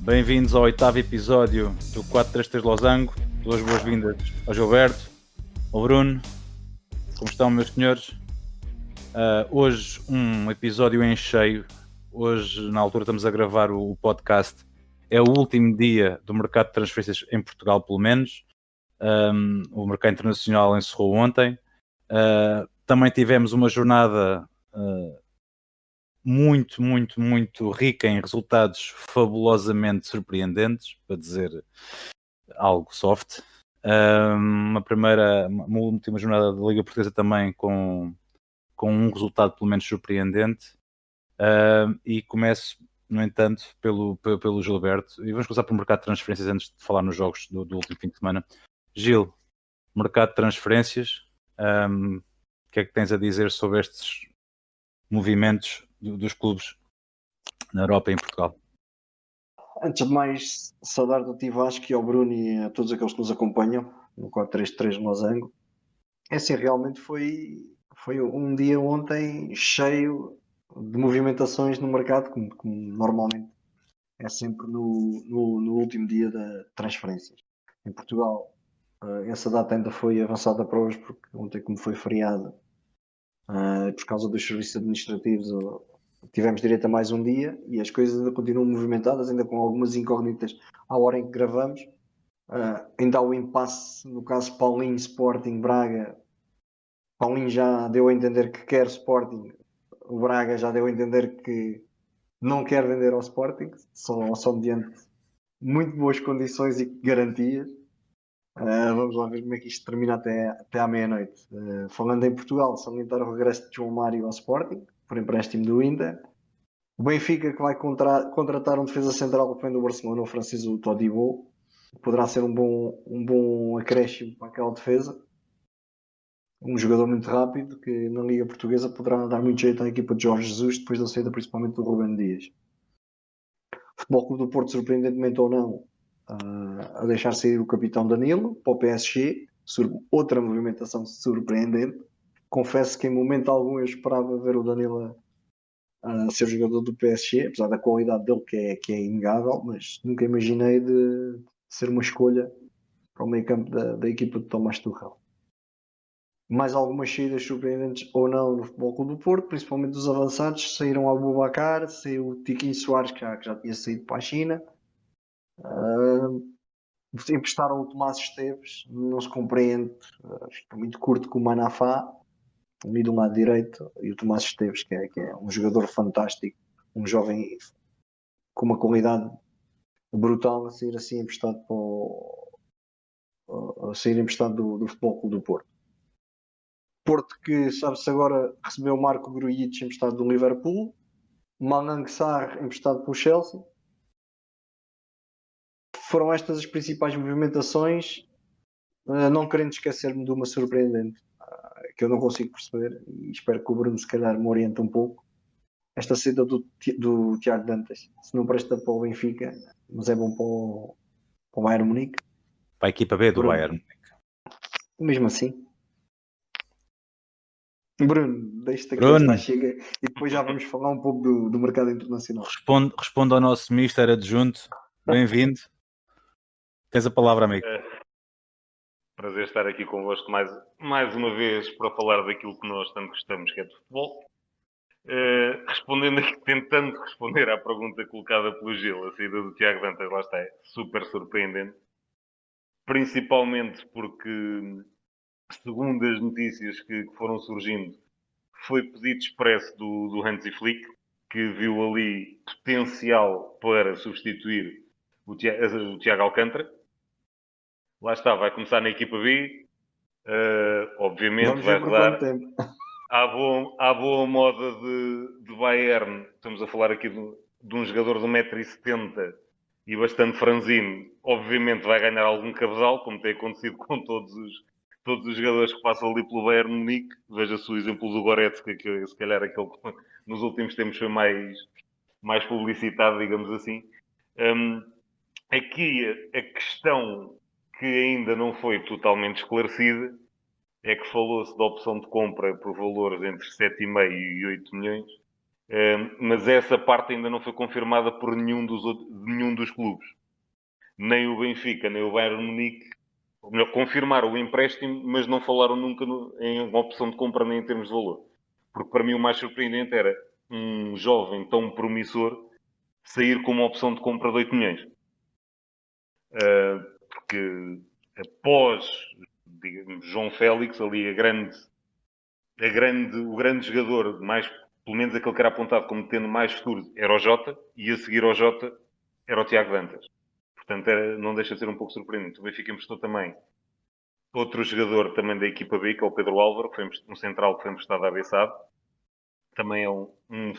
Bem-vindos ao 8º episódio do 433 Losango. Duas boas-vindas ao Gilberto, ao Bruno. Como estão, meus senhores? Hoje um episódio em cheio. Hoje, na altura, estamos a gravar o podcast. É o último dia do mercado de transferências em Portugal, pelo menos. O mercado internacional encerrou ontem. Também tivemos uma jornada muito rica em resultados fabulosamente surpreendentes, para dizer algo soft. Uma última jornada da Liga Portuguesa também com um resultado pelo menos surpreendente. E começo, no entanto, pelo Gilberto. E vamos começar pelo mercado de transferências antes de falar nos jogos do último fim de semana. Gil, mercado de transferências, o que é que tens a dizer sobre estes movimentos dos clubes na Europa e em Portugal? Antes de mais, saudar-te a ti, Vasco, e ao Bruno e a todos aqueles que nos acompanham no 433 Losango. É assim, realmente foi um dia ontem cheio de movimentações no mercado, como normalmente é sempre no último dia da transferências. Em Portugal, essa data ainda foi avançada para hoje, porque ontem, como foi feriado, por causa dos serviços administrativos, tivemos direito a mais um dia e as coisas ainda continuam movimentadas, ainda com algumas incógnitas à hora em que gravamos. Ainda há o impasse no caso Paulinho, Sporting, Braga. Paulinho já deu a entender que quer Sporting, o Braga já deu a entender que não quer vender ao Sporting, só mediante muito boas condições e garantias. Vamos lá ver como é que isto termina até à meia-noite. Falando em Portugal, salientar o regresso de João Mário ao Sporting, por empréstimo do Inter. O Benfica, que vai contratar um defesa central que vem do Barcelona, o francês Todibo, poderá ser um bom acréscimo para aquela defesa. Um jogador muito rápido que na Liga Portuguesa poderá dar muito jeito à equipa de Jorge Jesus, depois da saída principalmente do Rubén Dias. Futebol Clube do Porto, surpreendentemente ou não, a deixar sair o capitão Danilo para o PSG, outra movimentação surpreendente. Confesso que em momento algum eu esperava ver o Danilo a ser jogador do PSG, apesar da qualidade dele que é inegável, mas nunca imaginei de ser uma escolha para o meio campo da equipa de Tomás Tuchel. Mais algumas saídas surpreendentes ou não no Futebol Clube do Porto, principalmente dos avançados. Saíram o Abubakar, saiu o Tiquinho Soares, que já tinha saído para a China. Emprestaram o Tomás Esteves, não se compreende, fica muito curto com o Manafá, ali do lado direito, e o Tomás Esteves, que é um jogador fantástico, um jovem com uma qualidade brutal, a sair assim emprestado do Futebol Clube do Porto. Porto, que sabe-se agora, recebeu o Marco Grujic emprestado do Liverpool, Malang Sarr emprestado pelo Chelsea. Foram estas as principais movimentações, não querendo esquecer-me de uma surpreendente, que eu não consigo perceber, e espero que o Bruno se calhar me oriente um pouco. Esta saída do Tiago Dantas, se não presta para o Benfica, mas é bom para o Bayern Munique. Para a equipa B do Bruno. Bayern. Mesmo assim. Bruno, deixa-te aqui Bruno, esta chega e depois já vamos falar um pouco do mercado internacional. responde ao nosso Mister Adjunto. Bem-vindo. Tens a palavra, amigo. Prazer estar aqui convosco mais uma vez para falar daquilo que nós tanto gostamos, que é de futebol. Respondendo aqui, tentando responder à pergunta colocada pelo Gil, a saída do Tiago Dantas, lá está, é super surpreendente. Principalmente porque, segundo as notícias que foram surgindo, foi pedido expresso do Hansi Flick, que viu ali potencial para substituir o Tiago Alcântara. Lá está, vai começar na equipa B. Obviamente Vamos vai ver por rodar quanto tempo. à boa moda de Bayern. Estamos a falar aqui de um jogador de 1,70 m e bastante franzino. Obviamente vai ganhar algum cabedal, como tem acontecido com todos os jogadores que passam ali pelo Bayern Munique. Veja-se o exemplo do Goretzka, que se calhar aquele que nos últimos tempos foi mais publicitado, digamos assim. Aqui a questão que ainda não foi totalmente esclarecida é que falou-se da opção de compra por valores entre 7,5 e 8 milhões Mas essa parte ainda não foi confirmada por nenhum dos clubes. Nem o Benfica, nem o Bayern Munique, ou melhor, confirmaram o empréstimo, mas não falaram nunca em uma opção de compra nem em termos de valor. Porque para mim o mais surpreendente era um jovem tão promissor sair com uma opção de compra de 8 milhões. Porque após, digamos, João Félix, ali o grande jogador, mais, pelo menos aquele que era apontado como tendo mais futuro, era o Jota, e a seguir ao Jota era o Tiago Dantas. Portanto, não deixa de ser um pouco surpreendente. O Benfica emprestou também outro jogador também da equipa B, que é o Pedro Álvaro, que foi um central que foi emprestado à Bessade. Também é um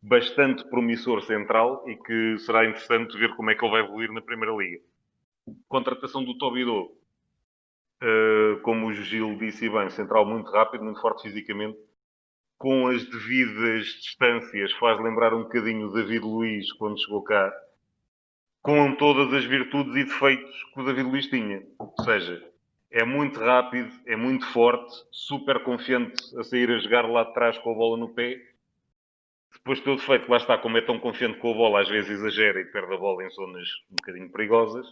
bastante promissor central e que será interessante ver como é que ele vai evoluir na Primeira Liga. Contratação do Tobidó, como o Gil disse bem, central muito rápido, muito forte fisicamente, com as devidas distâncias, faz lembrar um bocadinho o David Luiz quando chegou cá, com todas as virtudes e defeitos que o David Luiz tinha. Ou seja, é muito rápido, é muito forte, super confiante a sair a jogar lá de trás com a bola no pé. Depois todo defeito, lá está, como é tão confiante com a bola, às vezes exagera e perde a bola em zonas um bocadinho perigosas.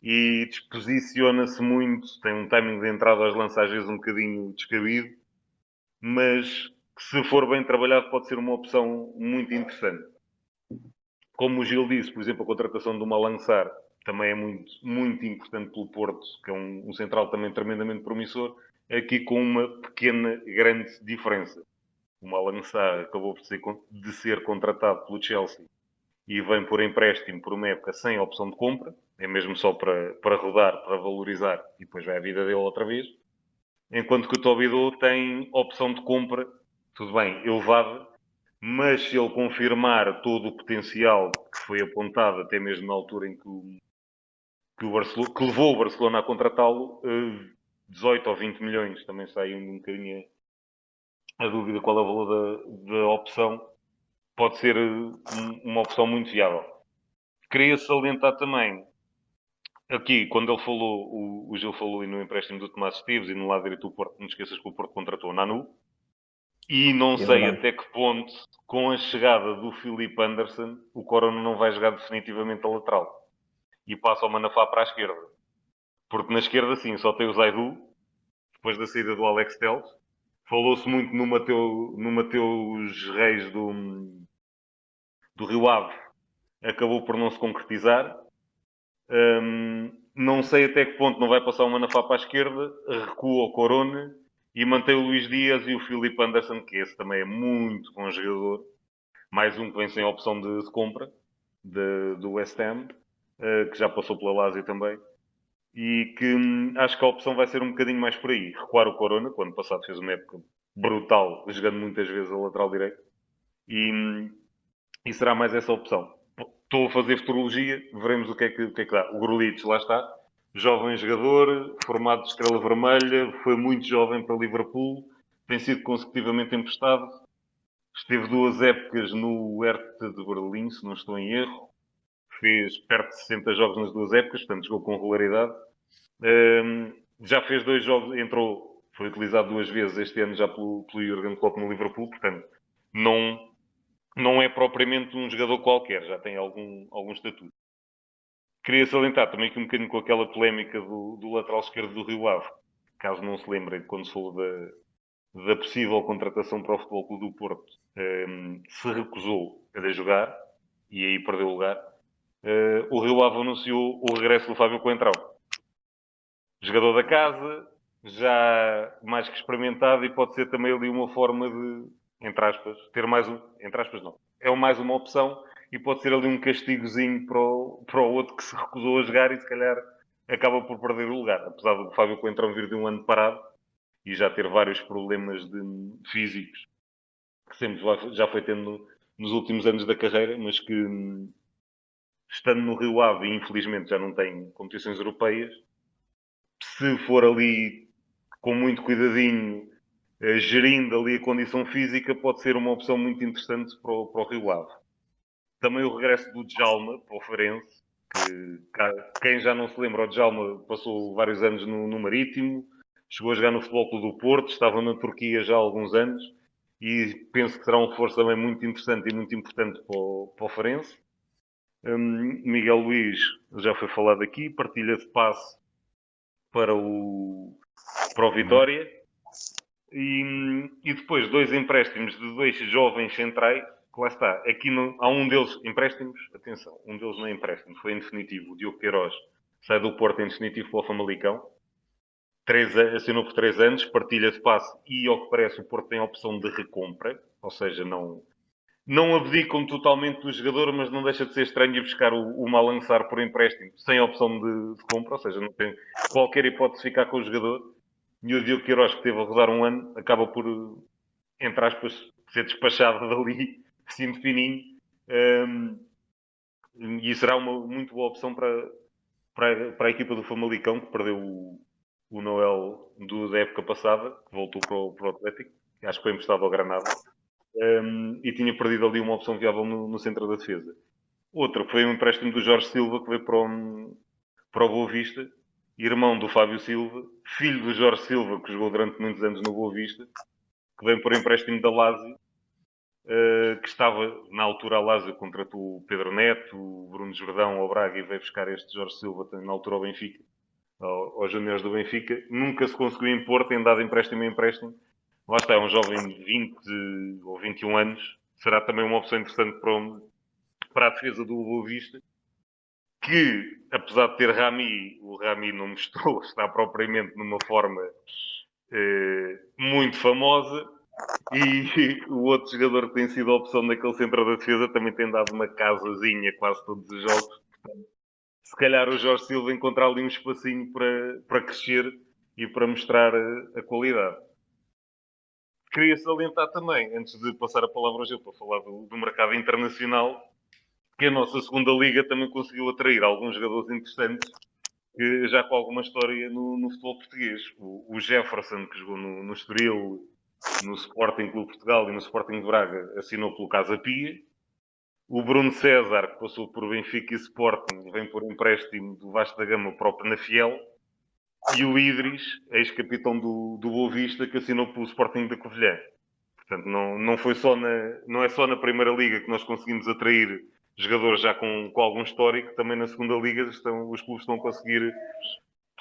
E disposiciona-se muito, tem um timing de entrada aos lances às vezes um bocadinho descabido, mas se for bem trabalhado pode ser uma opção muito interessante. Como o Gil disse, por exemplo, a contratação do Malançar também é muito, muito importante pelo Porto, que é um central também tremendamente promissor, aqui com uma pequena, grande diferença. O Malançar acabou de ser contratado pelo Chelsea e vem por empréstimo por uma época sem opção de compra, é mesmo só para rodar, para valorizar, e depois vai a vida dele outra vez. Enquanto que o Tobidó tem opção de compra, tudo bem, elevada, mas se ele confirmar todo o potencial que foi apontado até mesmo na altura em que levou o Barcelona a contratá-lo, 18 ou 20 milhões, também está aí um bocadinho a dúvida qual é o valor da opção, pode ser uma opção muito viável. Queria salientar também, aqui, quando ele falou, o Gil falou no empréstimo do Tomás Esteves e no lado direito do Porto, não esqueças que o Porto contratou o Nanu, e não sei até que ponto, com a chegada do Filipe Anderson, o Corona não vai jogar definitivamente a lateral. E passa o Manafá para a esquerda. Porque na esquerda, sim, só tem o Zaidu, depois da saída do Alex Telles. Falou-se muito no Mateus Reis do Rio Ave. Acabou por não se concretizar. Não sei até que ponto não vai passar o Manafá para a esquerda, recua o Corona e mantém o Luís Dias e o Filipe Anderson, que esse também é muito bom jogador. Mais um que vem sem opção de compra do West Ham, que já passou pela Lazio também. E que acho que a opção vai ser um bocadinho mais por aí. Recuar o Corona, que o ano passado fez uma época brutal, jogando muitas vezes a lateral direito. E será mais essa opção. Estou a fazer futurologia, veremos o que é que dá. O Grulic, lá está. Jovem jogador, formado de Estrela Vermelha, foi muito jovem para Liverpool, tem sido consecutivamente emprestado. Esteve 2 épocas no Hertha de Berlim, se não estou em erro. Fez perto de 60 jogos nas 2 épocas, portanto jogou com regularidade. Já fez 2 jogos, foi utilizado 2 vezes este ano já pelo Jurgen Klopp no Liverpool, portanto não é propriamente um jogador qualquer, já tem algum estatuto. Queria salientar também aqui um bocadinho com aquela polémica do lateral esquerdo do Rio Ave, caso não se lembrem, quando se falou da possível contratação para o Futebol Clube do Porto, se recusou a jogar e aí perdeu o lugar. O Rio Ave anunciou o regresso do Fábio Coentrão. Jogador da casa, já mais que experimentado, e pode ser também ali uma forma de, entre aspas, ter mais um... Entre aspas, não. É mais uma opção e pode ser ali um castigozinho para o outro que se recusou a jogar e se calhar acaba por perder o lugar. Apesar do Fábio Coentrão vir de um ano parado e já ter vários problemas físicos que sempre já foi tendo nos últimos anos da carreira, mas que estando no Rio Ave e infelizmente já não tem competições europeias, se for ali com muito cuidadinho, gerindo ali a condição física, pode ser uma opção muito interessante para o Rio Ave. Também o regresso do Djalma para o Farense, que quem já não se lembra, o Djalma passou vários anos no Marítimo, chegou a jogar no Futebol Clube do Porto, estava na Turquia já há alguns anos, e penso que será um reforço também muito interessante e muito importante para o Farense. Miguel Luís, já foi falado aqui, partilha de passe para o Vitória. E depois 2 empréstimos de 2 jovens centrais, que lá está. Aqui há um deles, empréstimos, atenção, um deles não é empréstimo, foi em definitivo. O Diogo Queiroz sai do Porto em definitivo para o Famalicão. Assinou por 3 anos, partilha de passe e, ao que parece, o Porto tem a opção de recompra, ou seja, não abdicam totalmente do jogador, mas não deixa de ser estranho ir buscar o Malançar por empréstimo sem opção de compra, ou seja, não tem qualquer hipótese de ficar com o jogador. E o Diogo Queiroz, que teve a rodar um ano, acaba por, entre aspas, ser despachado dali, assim de fininho. E será uma muito boa opção para a equipa do Famalicão, que perdeu o Noel da época passada, que voltou para o Atlético, que acho que foi emprestado ao Granada. E tinha perdido ali uma opção viável no centro da defesa. Outra foi um empréstimo do Jorge Silva, que veio para o Boa Vista, irmão do Fábio Silva, filho do Jorge Silva, que jogou durante muitos anos no Boa Vista, que vem por empréstimo da Lazio, que estava, na altura, a Lazio contratou o Pedro Neto, o Bruno Jordão, ao Braga, e veio buscar este Jorge Silva, na altura, ao Benfica, aos juniores do Benfica. Nunca se conseguiu impor, tem dado empréstimo a empréstimo. Lá está, é um jovem de 20 ou 21 anos. Será também uma opção interessante para a defesa do Boa Vista, que, apesar de ter Rami, o Rami não mostrou estar propriamente numa forma muito famosa, e o outro jogador que tem sido a opção daquele centro da defesa também tem dado uma casazinha quase todos os jogos. Se calhar o Jorge Silva encontrar ali um espacinho para crescer e para mostrar a qualidade. Queria salientar também, antes de passar a palavra ao Gil para falar do mercado internacional, que a nossa segunda liga também conseguiu atrair alguns jogadores interessantes, que já com alguma história no futebol português. O Jefferson, que jogou no Estoril, no Sporting Clube Portugal e no Sporting de Braga, assinou pelo Casa Pia. O Bruno César, que passou por Benfica e Sporting, vem por empréstimo do Vasco da Gama para o Penafiel. E o Idris, ex-capitão do Boa Vista, que assinou pelo Sporting da Covilhã. Portanto, não é só na Primeira Liga que nós conseguimos atrair jogadores já com algum histórico, também na Segunda Liga os clubes estão a conseguir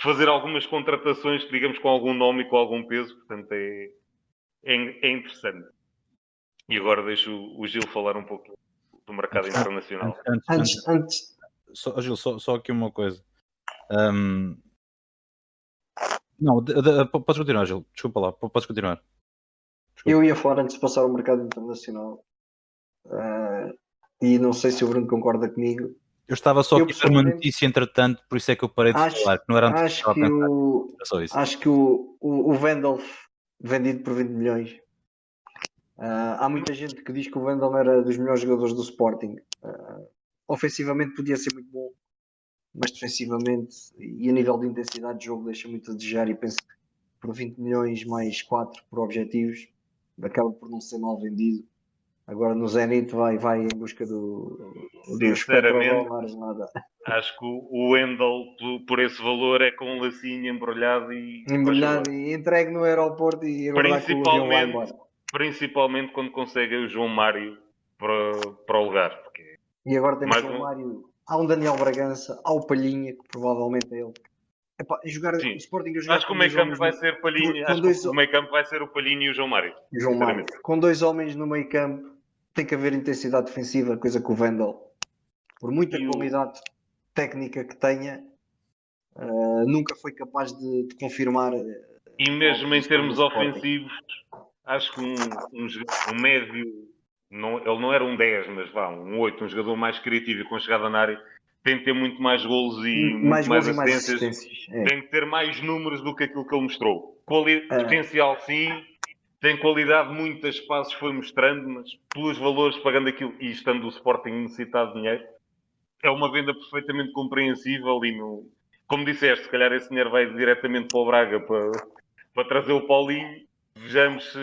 fazer algumas contratações, digamos, com algum nome e com algum peso. Portanto, é interessante. E agora deixo o Gil falar um pouco do mercado internacional. Antes. Gil, só aqui uma coisa. Não, podes continuar, Gil. Desculpa lá, podes continuar. Desculpa. Eu ia falar antes de passar ao mercado internacional. E não sei se o Bruno concorda comigo. Eu estava só aqui a ver uma notícia, entretanto, por isso é que eu parei de falar. Que não era antes acho que acho que o Vendel vendido por 20 milhões. Há muita gente que diz que o Vendel era dos melhores jogadores do Sporting. Ofensivamente podia ser muito bom, mas defensivamente e a nível de intensidade de jogo deixa muito a desejar, e penso que por 20 milhões mais 4 por objetivos acaba por não ser mal vendido. Agora no Zenit vai em busca dos petrodólares, nada. Acho que o Wendel, por esse valor, é com um lacinho embrulhado e entregue no aeroporto e aguardar que o avião vá embora. Principalmente quando consegue o João Mário para o lugar. Porque e agora temos o João Mário, há um Daniel Bragança, há o Palhinha, que provavelmente é ele. Jogar o Sporting a jogar. Acho que o meio campo vai ser Palhinha. Acho que o meio campo vai ser o Palhinha e o João Mário. Com 2 homens no meio campo, tem que haver intensidade defensiva, coisa que o Vendel, por muita qualidade técnica que tenha, nunca foi capaz de confirmar. E mesmo em termos ofensivos, acho que um médio, ele não era um 10, mas um 8, um jogador mais criativo e com chegada na área, tem que ter muito mais golos e mais assistências. Tem que ter mais números do que aquilo que ele mostrou. Potencial sim, tem qualidade, muitos espaços foi mostrando, mas pelos valores, pagando aquilo e estando o Sporting necessitado de dinheiro, é uma venda perfeitamente compreensível. E como disseste, se calhar esse dinheiro vai diretamente para o Braga para trazer o Paulinho. Vejamos se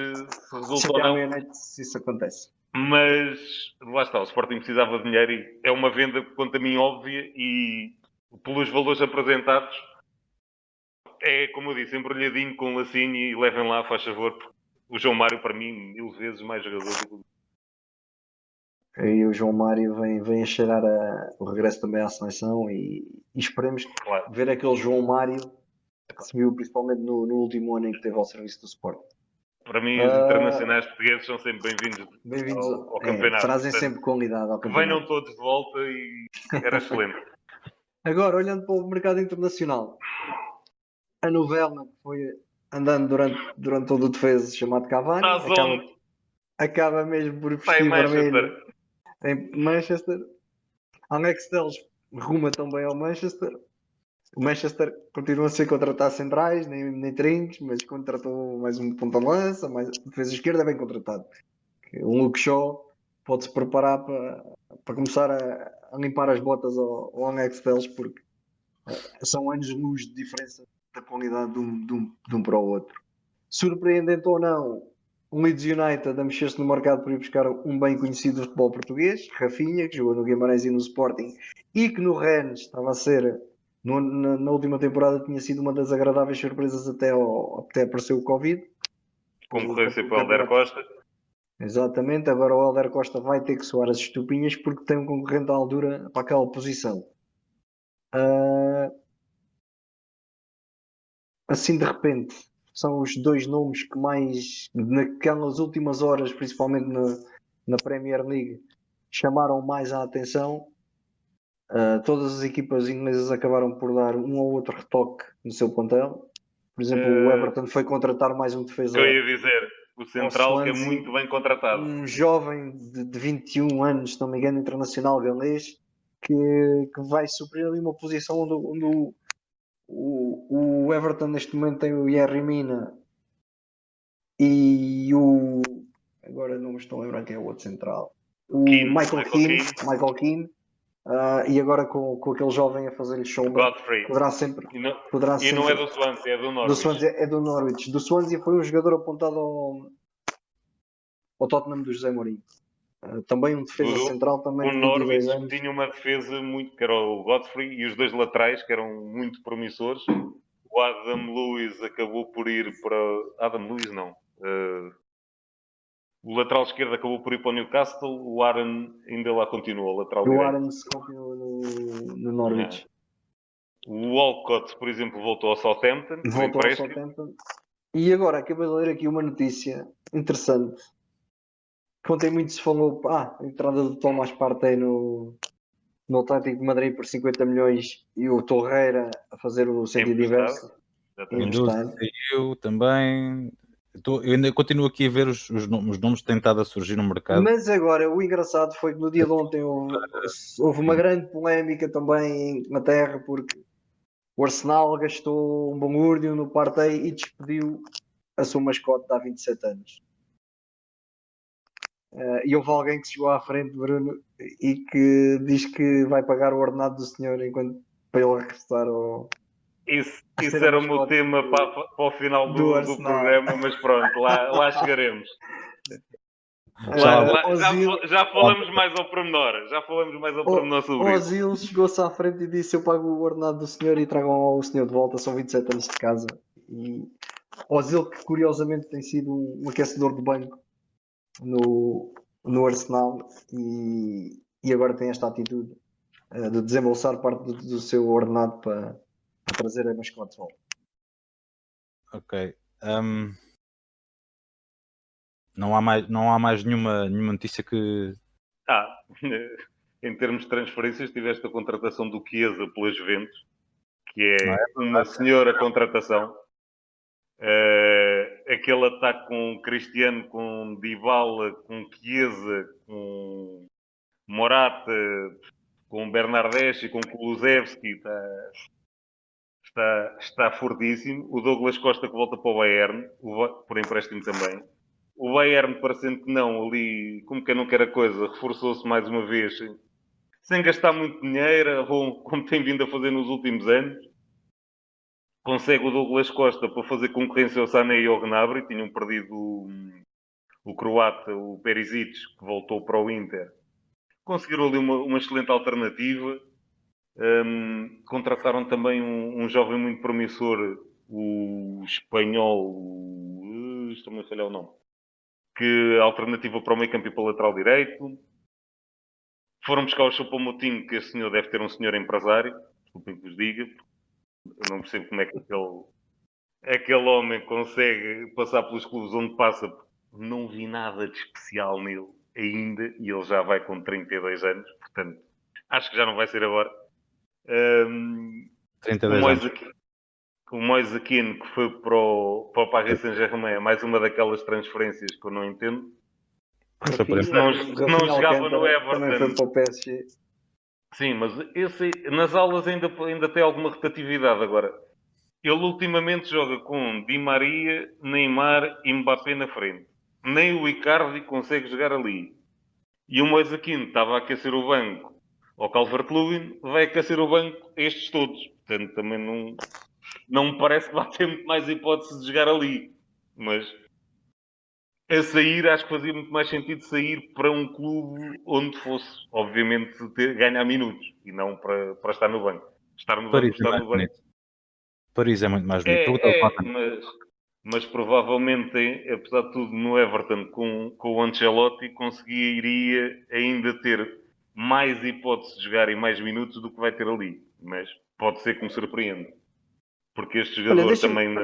resulta ou não. Se isso acontece. Mas lá está, o Sporting precisava de dinheiro e é uma venda, quanto a mim, óbvia, e pelos valores apresentados é, como eu disse, embrulhadinho com um lacinho e levem lá, faz favor, o João Mário, para mim, 1000 vezes mais jogador do que E o João Mário vem a cheirar o regresso também à seleção e esperemos claro. ver aquele João Mário que se viu principalmente no último ano em que esteve ao serviço do Sport. Para mim, os internacionais portugueses são sempre bem-vindos Bem-vindos, ao campeonato. trazem Portanto, sempre qualidade ao que campeonato. venham todos de volta e era excelente. Agora, olhando para o mercado internacional, a novela que foi andando durante todo o defesa chamado Cavani, Estás onde? acaba mesmo por Está em vestir vermelho Manchester. em Manchester. Alex Telles ruma também ao Manchester. O Manchester continua a ser contratar centrais, nem trincos, mas contratou mais um ponta-lança, mais defesa esquerda, bem contratado. O Luke Shaw pode-se preparar para começar a limpar as botas ao Alex Telles, porque são anos-luz de diferença da qualidade de um para o outro. Surpreendente ou não, o Leeds United a mexer-se no mercado para ir buscar um bem conhecido do futebol português, Rafinha, que jogou no Guimarães e no Sporting, e que no Rennes estava a ser, na última temporada, tinha sido uma das agradáveis surpresas até aparecer o Covid. Concorrência para o Helder Costa. Exatamente, agora o Helder Costa vai ter que soar as estupinhas porque tem um concorrente à altura para aquela posição. Assim de repente, são os dois nomes que mais, naquelas últimas horas, principalmente na Premier League, chamaram mais a atenção. Todas as equipas inglesas acabaram por dar um ou outro retoque no seu plantel. Por exemplo, o Everton foi contratar mais um defesa. Que eu ia dizer, o central que é muito bem contratado. Um jovem de 21 anos, se não me engano, internacional galês, que vai suprir ali uma posição onde o Everton neste momento tem o Yerry Mina e o. Agora não me estou a lembrar quem é o outro central. O Michael Keane. E agora com aquele jovem a fazer-lhe show, poderá sempre. E não é do Swansea, é do Norwich. Do Swansea, é do Norwich. Do Swansea foi um jogador apontado ao Tottenham do José Mourinho. Também um defesa central. Também o Norwich tinha uma defesa muito, que era o Godfrey, e os dois laterais que eram muito promissores. O Adam Lewis acabou por ir para. Adam Lewis não. O lateral esquerdo acabou por ir para o Newcastle. O Aaron ainda lá continua. O lateral direito. Aaron se continua no Norwich. O Walcott, por exemplo, voltou ao Southampton. E agora acabei de ler aqui uma notícia interessante. Ontem muito se falou a entrada do Tomás Partey no Atlético de Madrid por 50 milhões e o Torreira a fazer o sentido inverso. Eu também. Eu ainda continuo aqui a ver os nomes que têm estado a surgir no mercado. Mas agora, o engraçado foi que no dia de ontem houve uma grande polémica também em Inglaterra, porque o Arsenal gastou um balúrdio no Partey e despediu a sua mascote de há 27 anos. E houve alguém que chegou à frente, Bruno, e que diz que vai pagar o ordenado do senhor para ele regressar ao... Isso era o meu tema para o final do programa, mas pronto, lá chegaremos. Já falamos mais ao pormenor. Sobre isso. O Ozil chegou-se à frente e disse: eu pago o ordenado do senhor e tragam o senhor de volta, são 27 anos de casa. E Ozil, que curiosamente tem sido um aquecedor de banco no Arsenal e agora tem esta atitude de desembolsar parte do seu ordenado para trazer a mascote de volta. Ok. Não há mais nenhuma notícia que... Em termos de transferências, tiveste a contratação do Chiesa pela Juventus, que é uma senhora contratação. Aquele ataque com Cristiano, com Dybala, com Chiesa, com Morata, com Bernardeschi e com Kulusevski está fortíssimo. O Douglas Costa que volta para o Bayern, por empréstimo também. O Bayern, parecendo que não, ali, como quem não quer a coisa, reforçou-se mais uma vez, sem gastar muito dinheiro, como tem vindo a fazer nos últimos anos. Consegue o Douglas Costa para fazer concorrência ao Sané e ao Gnabry. Tinham perdido o croata, o Perisic, que voltou para o Inter. Conseguiram ali uma excelente alternativa. Contrataram também um jovem muito promissor, o espanhol Jesus, estou-me a falhar o nome. Que alternativa para o meio campo e para o lateral direito. Foram buscar o Choupo-Moting, que este senhor deve ter um senhor empresário, desculpem que vos diga. Eu não percebo como é que aquele homem consegue passar pelos clubes onde passa. Não vi nada de especial nele ainda, e ele já vai com 32 anos, portanto, acho que já não vai ser agora. 32 anos. O Moise Kean, que foi para o Paris Saint-Germain, é mais uma daquelas transferências que eu não entendo. Se não jogava no Everton... Também foi para o PSG. Sim, mas esse nas aulas ainda tem alguma rotatividade agora. Ele ultimamente joga com Di Maria, Neymar e Mbappé na frente. Nem o Icardi consegue jogar ali. E o Moise Kean estava a aquecer o banco ao Calvert-Lewin, vai aquecer o banco a estes todos. Portanto, também não me parece que vai ter muito mais hipótese de jogar ali. Mas a sair, acho que fazia muito mais sentido sair para um clube onde fosse, obviamente, ganhar minutos e não para estar no banco. Estar no banco, estar no banco. Paris é muito mais bonito. Mas provavelmente, apesar de tudo, no Everton, com o Ancelotti, conseguiria ainda ter mais hipóteses de jogar em mais minutos do que vai ter ali. Mas pode ser que me surpreenda. Porque este jogador também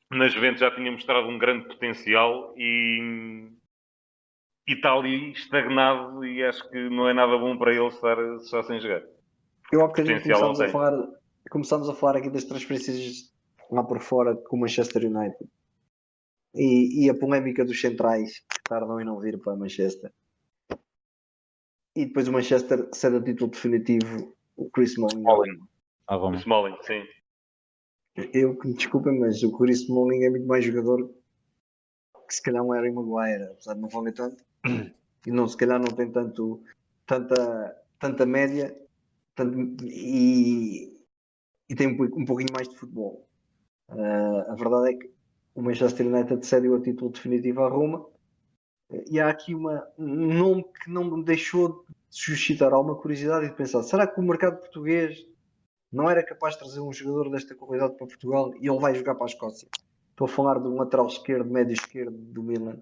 nas Juventus já tinha mostrado um grande potencial e está ali estagnado, e acho que não é nada bom para ele estar sem jogar. Eu há bocadinho começámos a falar aqui das transferências lá por fora com o Manchester United e a polémica dos centrais que tardam em não vir para Manchester, e depois o Manchester cede a título definitivo o Chris Smalling. Chris Smalling, sim. Eu que me desculpem, mas o Chris Smalling é muito mais jogador que se calhar um Harry Maguire, apesar de não valer tanto, e não, se calhar não tem tanta média e tem um pouquinho mais de futebol. A verdade é que o Manchester United cedeu a título definitivo à Roma, e há aqui um nome que não me deixou de suscitar alguma curiosidade e de pensar, será que o mercado português não era capaz de trazer um jogador desta qualidade para Portugal e ele vai jogar para a Escócia? Estou a falar de um lateral esquerdo, médio esquerdo do Milan,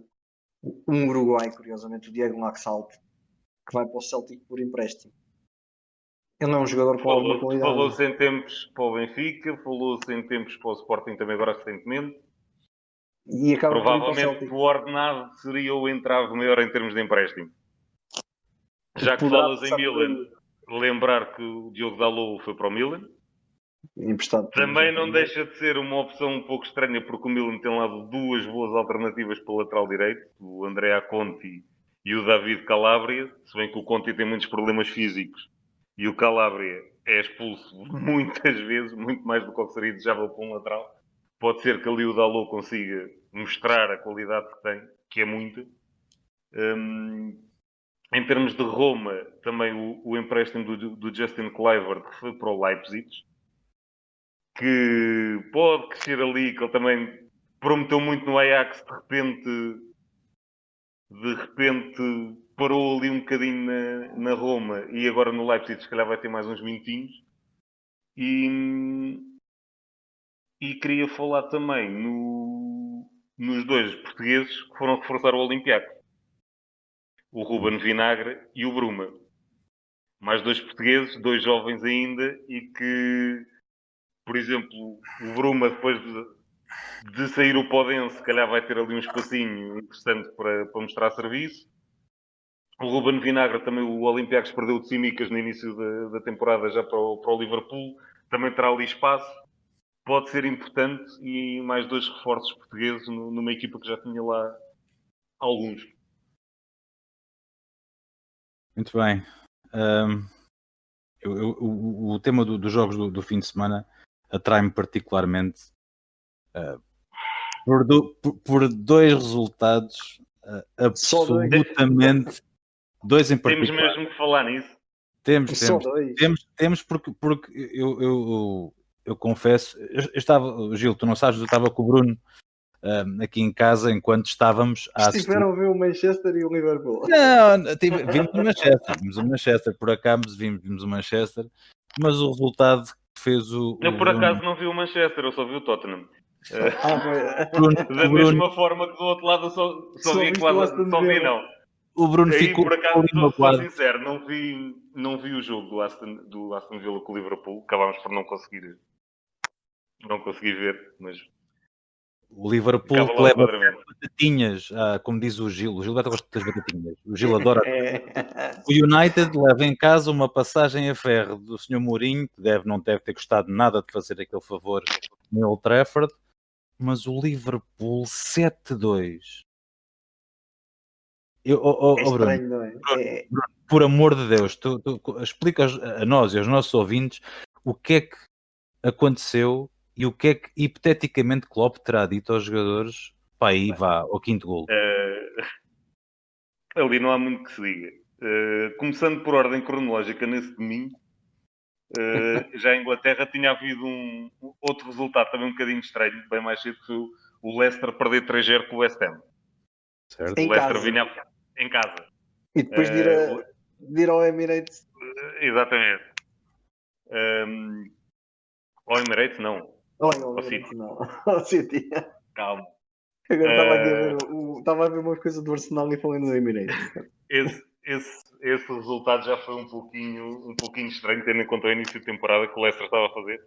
um uruguai, curiosamente, o Diego Laxalt, que vai para o Celtic por empréstimo. Ele não é um jogador com alguma qualidade. Falou-se em tempos para o Benfica, falou-se em tempos para o Sporting também agora recentemente. E acaba provavelmente o ordenado seria o entrave maior em termos de empréstimo. Já que falas em Milan, lembrar que o Diogo Dalot foi para o Milan. Emprestado. Também não deixa de ser uma opção um pouco estranha, porque o Milan tem lá duas boas alternativas para o lateral direito, o Andrea Conti e o David Calabria, se bem que o Conti tem muitos problemas físicos e o Calabria é expulso muitas vezes, muito mais do que seria desejável para um lateral. Pode ser que ali o Dalot consiga mostrar a qualidade que tem, que é muita. Em termos de Roma, também o empréstimo do Justin Kluivert, que foi para o Leipzig, que pode crescer ali, que ele também prometeu muito no Ajax, de repente parou ali um bocadinho na Roma, e agora no Leipzig se calhar vai ter mais uns minutinhos. E queria falar também nos dois portugueses que foram reforçar o Olympiacos, o Ruben Vinagre e o Bruma. Mais dois portugueses, dois jovens ainda, e que, por exemplo, o Bruma, depois de sair o Podense, se calhar vai ter ali um espacinho interessante para mostrar serviço. O Ruben Vinagre também, o Olympiacos perdeu de Tsimikas no início da temporada já para o Liverpool, também terá ali espaço. Pode ser importante, e mais dois reforços portugueses numa equipa que já tinha lá alguns. Muito bem. O tema dos jogos do fim de semana atrai-me particularmente por dois resultados absolutamente dois em particular. Temos mesmo que falar nisso. Temos porque eu confesso, Gil, tu não sabes, eu estava com o Bruno aqui em casa enquanto estávamos a assistir. Estiveram a ver o Manchester e o Liverpool. Não, vimos o Manchester, por acaso vimos o Manchester, mas o resultado que fez o eu por acaso não vi o Manchester, eu só vi o Tottenham. Da mesma forma que do outro lado só vi quase. Só vi, não. O Bruno Aí, ficou por acaso, sou magoado. sincero, não vi o jogo do Aston Villa com o Liverpool. Acabámos por não conseguir ver, mas O Liverpool ficava que lá o leva enquadramento. batatinhas, como diz o Gil. O Gilberto gosta das batatinhas. O Gil adora. O United leva em casa uma passagem a ferro do Sr. Mourinho, que não deve ter gostado nada de fazer aquele favor no Old Trafford, mas o Liverpool 7-2. É Bruno, estranho, não é? por amor de Deus, tu explica a nós e aos nossos ouvintes o que é que aconteceu e o que é que hipoteticamente Klopp terá dito aos jogadores. Pá, aí vá, ao quinto gol. Ali não há muito que se diga. Começando por ordem cronológica, nesse domingo, já a Inglaterra tinha havido outro resultado também um bocadinho estranho, bem mais cedo, que foi o Leicester perder 3-0 com o West Ham. Certo? Em O Leicester casa. vinha em casa. E depois de ir ao Emirates. Exatamente. Ao Emirates, não. Olha, Ao City. não. Ao City. Calma. Agora estava aqui a ver, estava a ver uma coisa do Arsenal e falei no Emirates. Esse resultado já foi um pouquinho estranho, tendo em conta o início de temporada que o Leicester estava a fazer.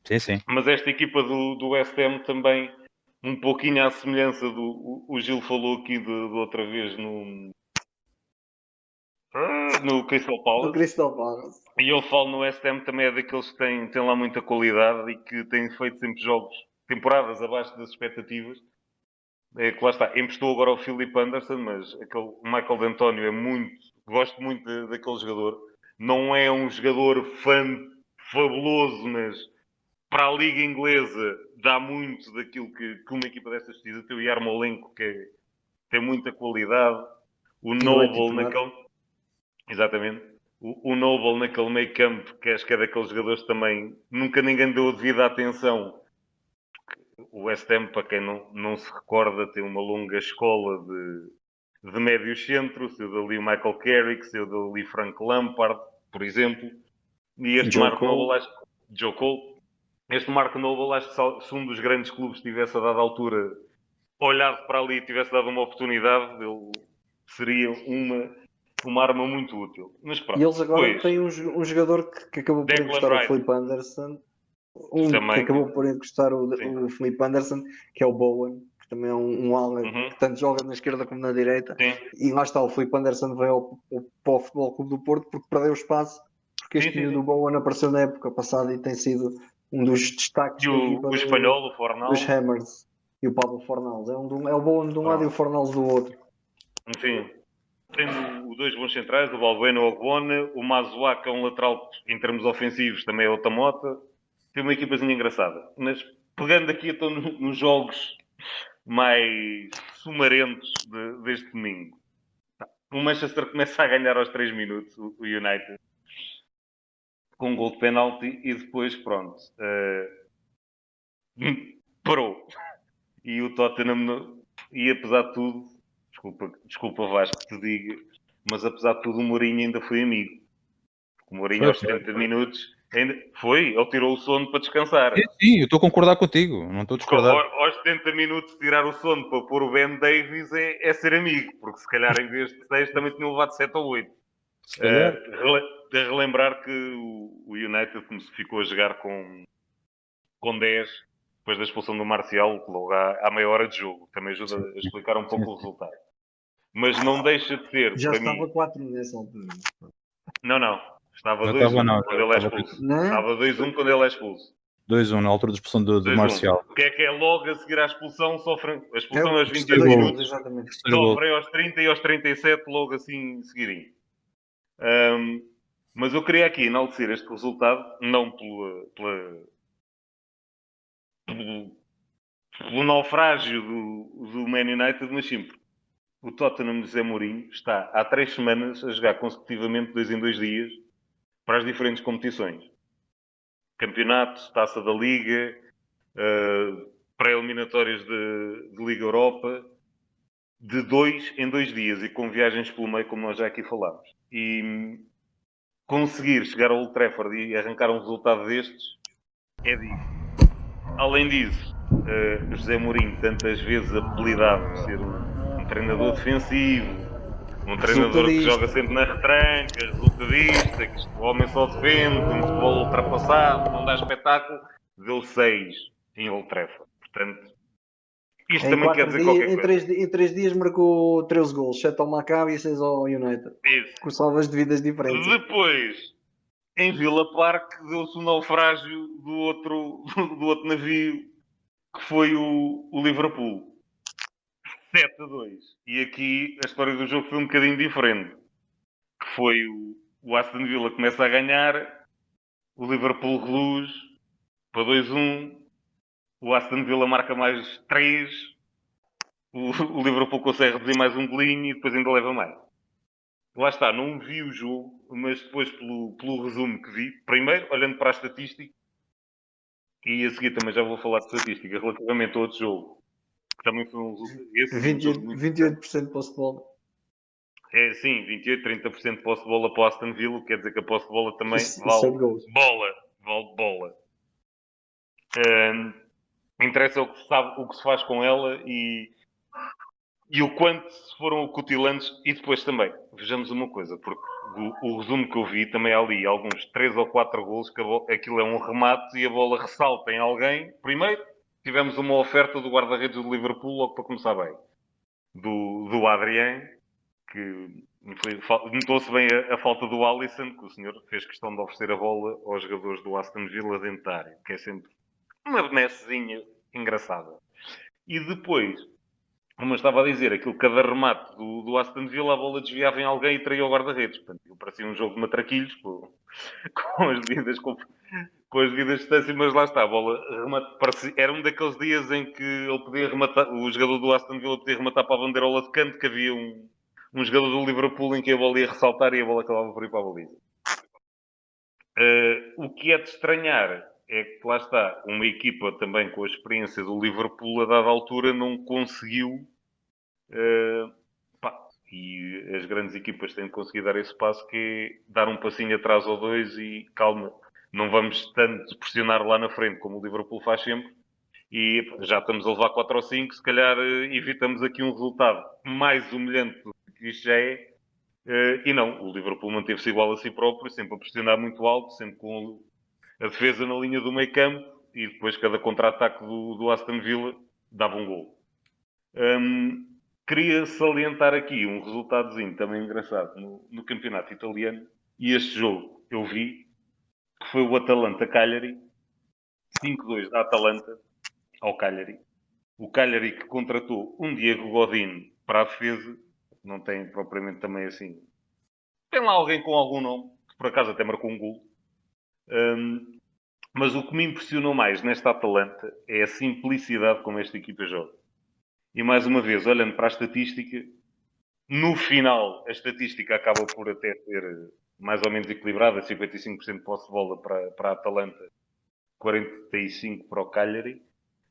Sim, sim. Mas esta equipa do West Ham também, um pouquinho à semelhança do... O Gil falou aqui de outra vez no Crystal Palace. Do Crystal Palace. E eu falo no West Ham também é daqueles que têm lá muita qualidade e que têm feito sempre jogos, temporadas abaixo das expectativas. É que lá está, emprestou agora o Philip Anderson, mas o Michael D'Antonio é gosto muito daquele jogador. Não é um jogador fabuloso, mas para a Liga Inglesa dá muito daquilo que uma equipa destas precisa. Tem o Yarmolenko, que tem muita qualidade. O Noble naquele... Exatamente. O Noble naquele meio campo, que acho que é daqueles jogadores também, nunca ninguém deu a devida atenção. O West Ham, para quem não se recorda, tem uma longa escola de médios centros. Saiu dali o Michael Carrick, saiu dali Frank Lampard, por exemplo. E este Mark Noble, Joe Cole. Este Mark Noble, acho que se um dos grandes clubes tivesse a dada altura olhado para ali e tivesse dado uma oportunidade, ele seria uma arma muito útil. Mas pronto, e eles agora têm um jogador que acabou por encostar o Philip Anderson. Que acabou por encostar o Philip Anderson, que é o Bowen, que também é um ala que tanto joga na esquerda como na direita. Sim. E lá está, o Philip Anderson veio para o Futebol Clube do Porto porque perdeu espaço, porque este do Bowen apareceu na época passada e tem sido um dos destaques da equipa o espanhol, o Fornal, dos Hammers, e o Pablo Fornals. É o Bowen de um lado e o Fornals do outro. Enfim, tem os dois bons centrais, o Balbuena e o Ogbonna, o Mazua, que é um lateral em termos ofensivos, também é outra mota. Tem uma equipazinha engraçada. Mas pegando aqui então nos jogos mais sumarentos deste domingo. O Manchester começa a ganhar aos 3 minutos, o United, com um gol de penalti e depois, pronto, parou. E o Tottenham, e apesar de tudo, desculpa Vasco que te diga, mas apesar de tudo o Mourinho ainda foi amigo. O Mourinho aos 30 minutos ele tirou o sono para descansar. Sim, eu estou a concordar contigo, não estou a discordar. Aos 70 minutos tirar o sono para pôr o Ben Davies é ser amigo, porque se calhar em vez de 6 também tinha levado 7 ou 8. Se calhar. De relembrar que o United ficou a jogar com 10 depois da expulsão do Marcial, logo à meia hora de jogo. Também ajuda a explicar um pouco o resultado. Mas não deixa de ser, já para estava mim... 4 nessa altura. Não. Estava 2-1 quando ele é expulso. Estava 2-1 quando ele é expulso. 2-1 na altura da expulsão do Marcial. O que é logo a seguir à expulsão, sofrem a expulsão aos 28 minutos, sofrem aos 30 e aos 37, logo assim seguidinho. Mas eu queria aqui enaltecer este resultado, não pelo naufrágio do Man United, mas sim porque o Tottenham de José Mourinho está há 3 semanas a jogar consecutivamente 2 em 2 dias para as diferentes competições. Campeonato, Taça da Liga, pré-eliminatórias de Liga Europa, de 2 em 2 dias e com viagens pelo meio, como nós já aqui falámos. E conseguir chegar ao Old Trafford e arrancar um resultado destes é difícil. Além disso, José Mourinho, tantas vezes apelidado por ser um treinador defensivo, um treinador que joga sempre na retranca, resultadista, que o homem só defende, um futebol ultrapassado, não dá espetáculo, deu 6 em Old Trafford. Portanto, isto também quer dizer qualquer coisa. Em 3 dias marcou 13 gols, 7 ao Maccabi e 6 ao United. Isso. Com salvas devidas diferenças. Depois, em Villa Park, deu-se o naufrágio do outro navio, que foi o Liverpool. 7-2. E aqui a história do jogo foi um bocadinho diferente. Que foi o Aston Villa começa a ganhar, o Liverpool reduz para 2-1, o Aston Villa marca mais 3, o Liverpool consegue reduzir mais um golinho e depois ainda leva mais. Lá está, não vi o jogo, mas depois pelo resumo que vi, primeiro olhando para a estatística, e a seguir também já vou falar de estatística relativamente ao outro jogo, que também foi um resultado. 28% de posse de bola. Sim, 28, 30% de posse de bola para o Aston Villa, quer dizer que a posse de bola também Vale bola. Interessa o que se faz com ela e o quanto foram acutilantes. E depois também, vejamos uma coisa, porque o resumo que eu vi também há ali alguns 3 ou 4 golos, que aquilo é um remate e a bola ressalta em alguém. Primeiro, tivemos uma oferta do guarda-redes do Liverpool, logo para começar bem, do Adrien, que notou-se bem a falta do Alisson, que o senhor fez questão de oferecer a bola aos jogadores do Aston Villa dentro da área, que é sempre uma benessezinha engraçada. E depois, como eu estava a dizer, aquilo cada remate do Aston Villa, a bola desviava em alguém e traía o guarda-redes. Portanto, parecia um jogo de matraquilhos, com as devidas distâncias, mas lá está, a bola era um daqueles dias em que ele podia rematar, o jogador do Aston Villa podia rematar para a bandeirola de canto, que havia um jogador do Liverpool em que a bola ia ressaltar e a bola acabava por ir para a baliza. O que é de estranhar é que, lá está, uma equipa também com a experiência do Liverpool, a dada altura, não conseguiu. E as grandes equipas têm de conseguir dar esse passo, que é dar um passinho atrás ou dois e calma, não vamos tanto pressionar lá na frente como o Liverpool faz sempre. E já estamos a levar 4 ou 5, se calhar evitamos aqui um resultado mais humilhante do que isto já é. E não, o Liverpool manteve-se igual a si próprio, sempre a pressionar muito alto, sempre com a defesa na linha do meio campo, e depois cada contra-ataque do Aston Villa dava um gol. Queria salientar aqui um resultadozinho também engraçado no campeonato italiano, e este jogo eu vi, que foi o Atalanta-Cagliari, 5-2 da Atalanta ao Cagliari. O Cagliari que contratou um Diego Godin para a defesa, não tem propriamente também assim. Tem lá alguém com algum nome, que por acaso até marcou um gol. Mas o que me impressionou mais nesta Atalanta é a simplicidade como esta equipa joga. E mais uma vez, olhando para a estatística, no final a estatística acaba por até ser mais ou menos equilibrada, 55% de posse de bola para a Atalanta, 45% para o Cagliari.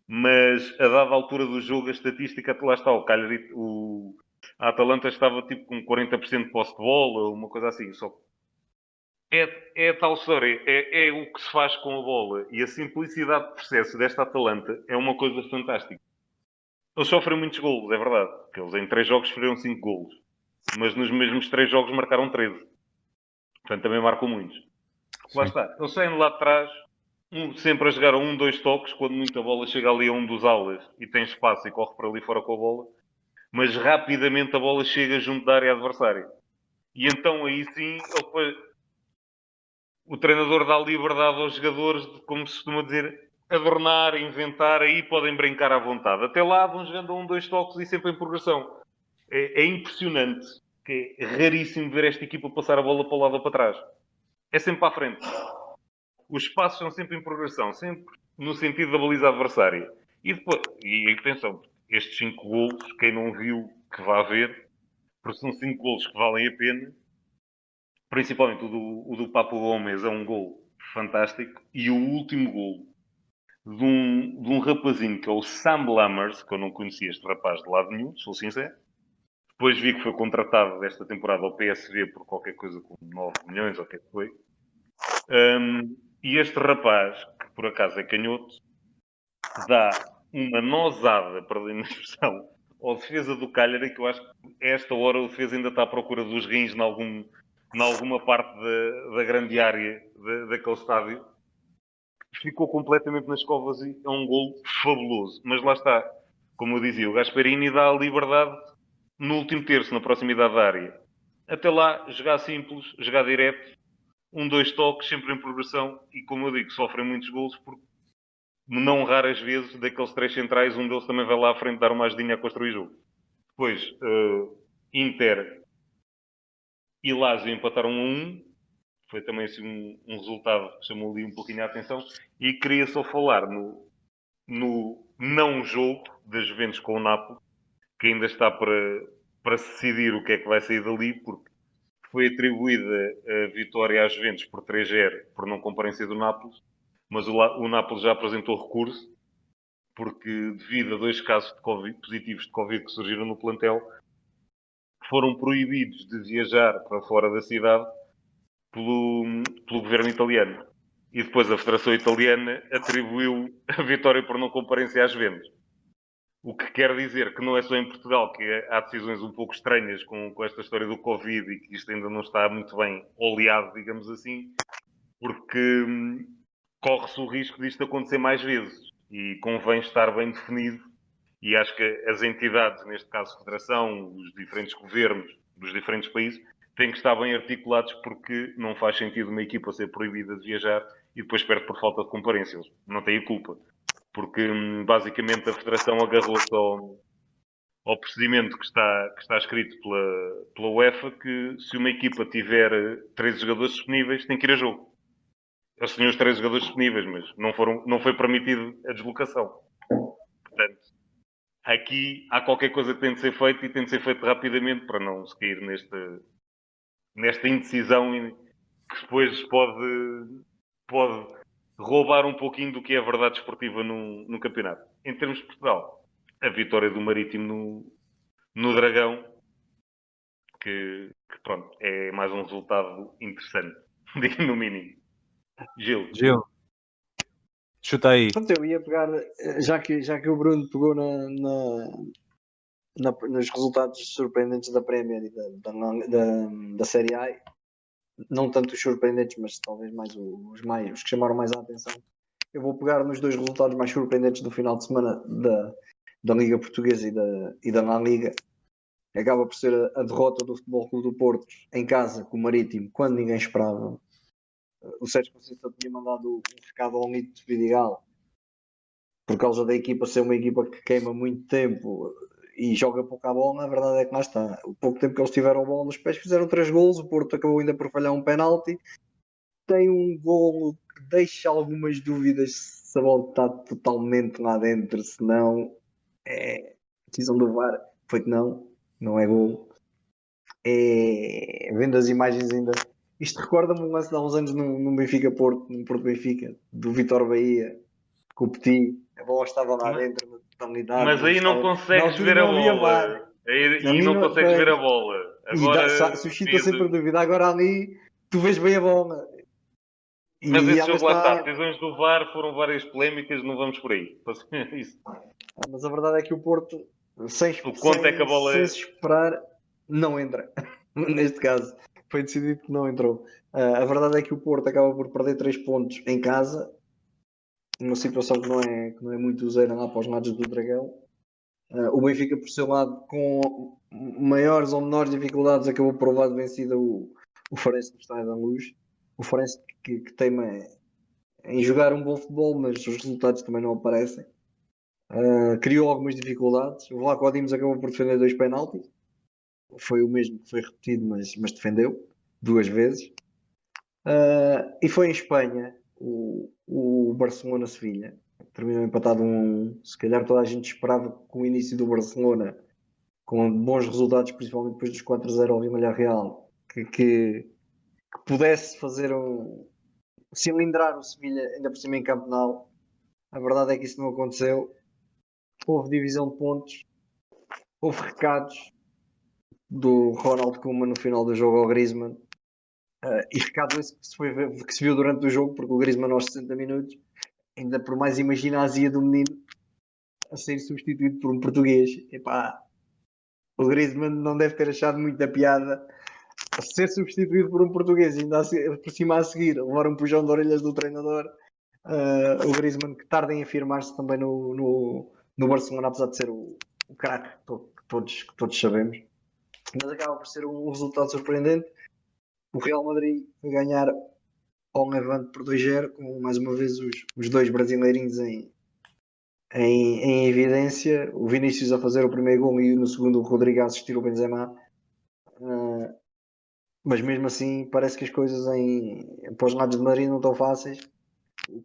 Mas a dada altura do jogo, a estatística, lá está, o Cagliari, a Atalanta estava tipo com 40% de posse de bola, uma coisa assim. Só é a tal história, é o que se faz com a bola e a simplicidade de processo desta Atalanta é uma coisa fantástica. Eles sofrem muitos golos, é verdade, porque eles em 3 jogos sofreram 5 golos, mas nos mesmos 3 jogos marcaram 13. Portanto, também marcam muitos. Lá está, eles saem lá de trás, sempre a jogar a 1, 2 toques, quando muita bola chega ali a um dos alas e tem espaço e corre para ali fora com a bola, mas rapidamente a bola chega junto da área adversária. E então aí sim, o treinador dá liberdade aos jogadores de, como se costuma dizer, adornar, inventar, aí podem brincar à vontade. Até lá vão jogando a 1, 2 toques e sempre em progressão. É impressionante, que é raríssimo ver esta equipa passar a bola para o lado ou para trás. É sempre para a frente. Os passos são sempre em progressão, sempre no sentido da baliza adversária. E depois, e atenção, estes 5 golos, quem não viu, que vá ver, porque são 5 golos que valem a pena. Principalmente o do Papo Gomes é um gol fantástico. E o último gol de um rapazinho que é o Sam Lammers, que eu não conhecia este rapaz de lado nenhum, sou sincero. Depois vi que foi contratado desta temporada ao PSV por qualquer coisa com 9 milhões ou o que é que foi. E este rapaz, que por acaso é canhoto, dá uma nosada, perdendo a expressão, ao defesa do Cagliari, que eu acho que a esta hora o defesa ainda está à procura dos rins em alguma parte da grande área daquele estádio. Ficou completamente nas covas e é um golo fabuloso. Mas lá está, como eu dizia, o Gasperini dá a liberdade no último terço, na proximidade da área. Até lá, jogar simples, jogar direto, 1-2 toques, sempre em progressão, e como eu digo, sofrem muitos golos porque não raras vezes, daqueles 3 centrais, um deles também vai lá à frente dar uma ajudinha a construir jogo. Depois, Inter e Lazio empataram 1-1. Foi também assim um resultado que chamou ali um pouquinho a atenção. E queria só falar no não jogo da Juventus com o Napoli, que ainda está para se decidir o que é que vai sair dali, porque foi atribuída a vitória às Juventus por 3-0 por não comparência do Nápoles, mas o Nápoles já apresentou recurso, porque devido a 2 casos de COVID, positivos de Covid que surgiram no plantel, foram proibidos de viajar para fora da cidade pelo governo italiano. E depois a Federação Italiana atribuiu a vitória por não comparência às Juventus. O que quer dizer que não é só em Portugal que há decisões um pouco estranhas com esta história do Covid e que isto ainda não está muito bem oleado, digamos assim, porque corre-se o risco disto acontecer mais vezes e convém estar bem definido, e acho que as entidades, neste caso a Federação, os diferentes governos dos diferentes países, têm que estar bem articulados, porque não faz sentido uma equipa ser proibida de viajar e depois perde por falta de comparência. Eles não têm culpa. Porque, basicamente, a Federação agarrou-se ao procedimento que está escrito pela UEFA, que se uma equipa tiver 13 jogadores disponíveis, tem que ir a jogo. Eles tinham os 13 jogadores disponíveis, mas não foi permitido a deslocação. Portanto, aqui há qualquer coisa que tem de ser feita e tem de ser feito rapidamente para não se cair nesta indecisão que depois pode roubar um pouquinho do que é a verdade esportiva no campeonato. Em termos de Portugal, a vitória do Marítimo no Dragão, que pronto, é mais um resultado interessante, digo no mínimo. Gil, chuta aí. Pronto, eu ia pegar, já que o Bruno pegou nos resultados surpreendentes da Premier e da Série A, não tanto os surpreendentes, mas talvez mais os que chamaram mais a atenção. Eu vou pegar nos 2 resultados mais surpreendentes do final de semana da Liga Portuguesa e da La Liga. Acaba por ser a derrota do Futebol Clube do Porto em casa com o Marítimo, quando ninguém esperava. O Sérgio Conceição tinha mandado um recado ao Nito Vidigal, por causa da equipa ser uma equipa que queima muito tempo e joga pouca bola. A verdade é que lá está. O pouco tempo que eles tiveram a bola nos pés, fizeram 3 golos. O Porto acabou ainda por falhar um penalti. Tem um golo que deixa algumas dúvidas se a bola está totalmente lá dentro, se não é decisão do VAR. Foi que não é golo. Vendo as imagens ainda, isto recorda-me um lance de há uns anos no Benfica Porto, no Porto Benfica, do Vitor Bahia com o Petit. A bola estava lá dentro na totalidade. mas aí não consegues ver a bola. Aí não consegues ver a bola. Agora suscita sempre a dúvida. Agora ali tu vês bem a bola. Mas esse jogo lá está. Decisões do VAR foram várias polémicas, não vamos por aí. Isso. Mas a verdade é que o Porto, sem esperar, não entra. Neste caso, foi decidido que não entrou. A verdade é que o Porto acaba por perder 3 pontos em casa, numa situação que não é muito useira lá para os lados do Dragão. O Benfica, por seu lado, com maiores ou menores dificuldades, acabou por levar de vencida o Farense do Estádio da Luz. O Farense que teima em jogar um bom futebol, mas os resultados também não aparecem. Criou algumas dificuldades. O Vlaco Dimos acabou por defender 2 penaltis. Foi o mesmo que foi repetido, mas defendeu 2 vezes. E foi em Espanha o Barcelona-Sevilha. Terminou empatado 1-1. Se calhar toda a gente esperava que o início do Barcelona, com bons resultados, principalmente depois dos 4-0 ao Villarreal, que pudesse fazer cilindrar o Sevilha ainda por cima em Camp Nou. A verdade é que isso não aconteceu. Houve divisão de pontos, houve recados do Ronald Koeman no final do jogo ao Griezmann, e recado esse que se viu durante o jogo, porque o Griezmann aos 60 minutos, ainda por mais imagina a azia do menino, a ser substituído por um português. Epá, o Griezmann não deve ter achado muita piada a ser substituído por um português, ainda por cima a seguir, levar um puxão de orelhas do treinador. O Griezmann, que tarda em afirmar-se também no Barcelona, apesar de ser o craque que todos sabemos. Mas acaba por ser um resultado surpreendente. O Real Madrid foi ganhar ao Levante por 2-0, com mais uma vez os dois brasileirinhos em evidência. O Vinícius a fazer o primeiro gol e no segundo o Rodrigo a assistir o Benzema. Mas mesmo assim parece que as coisas para os lados de Madrid não estão fáceis.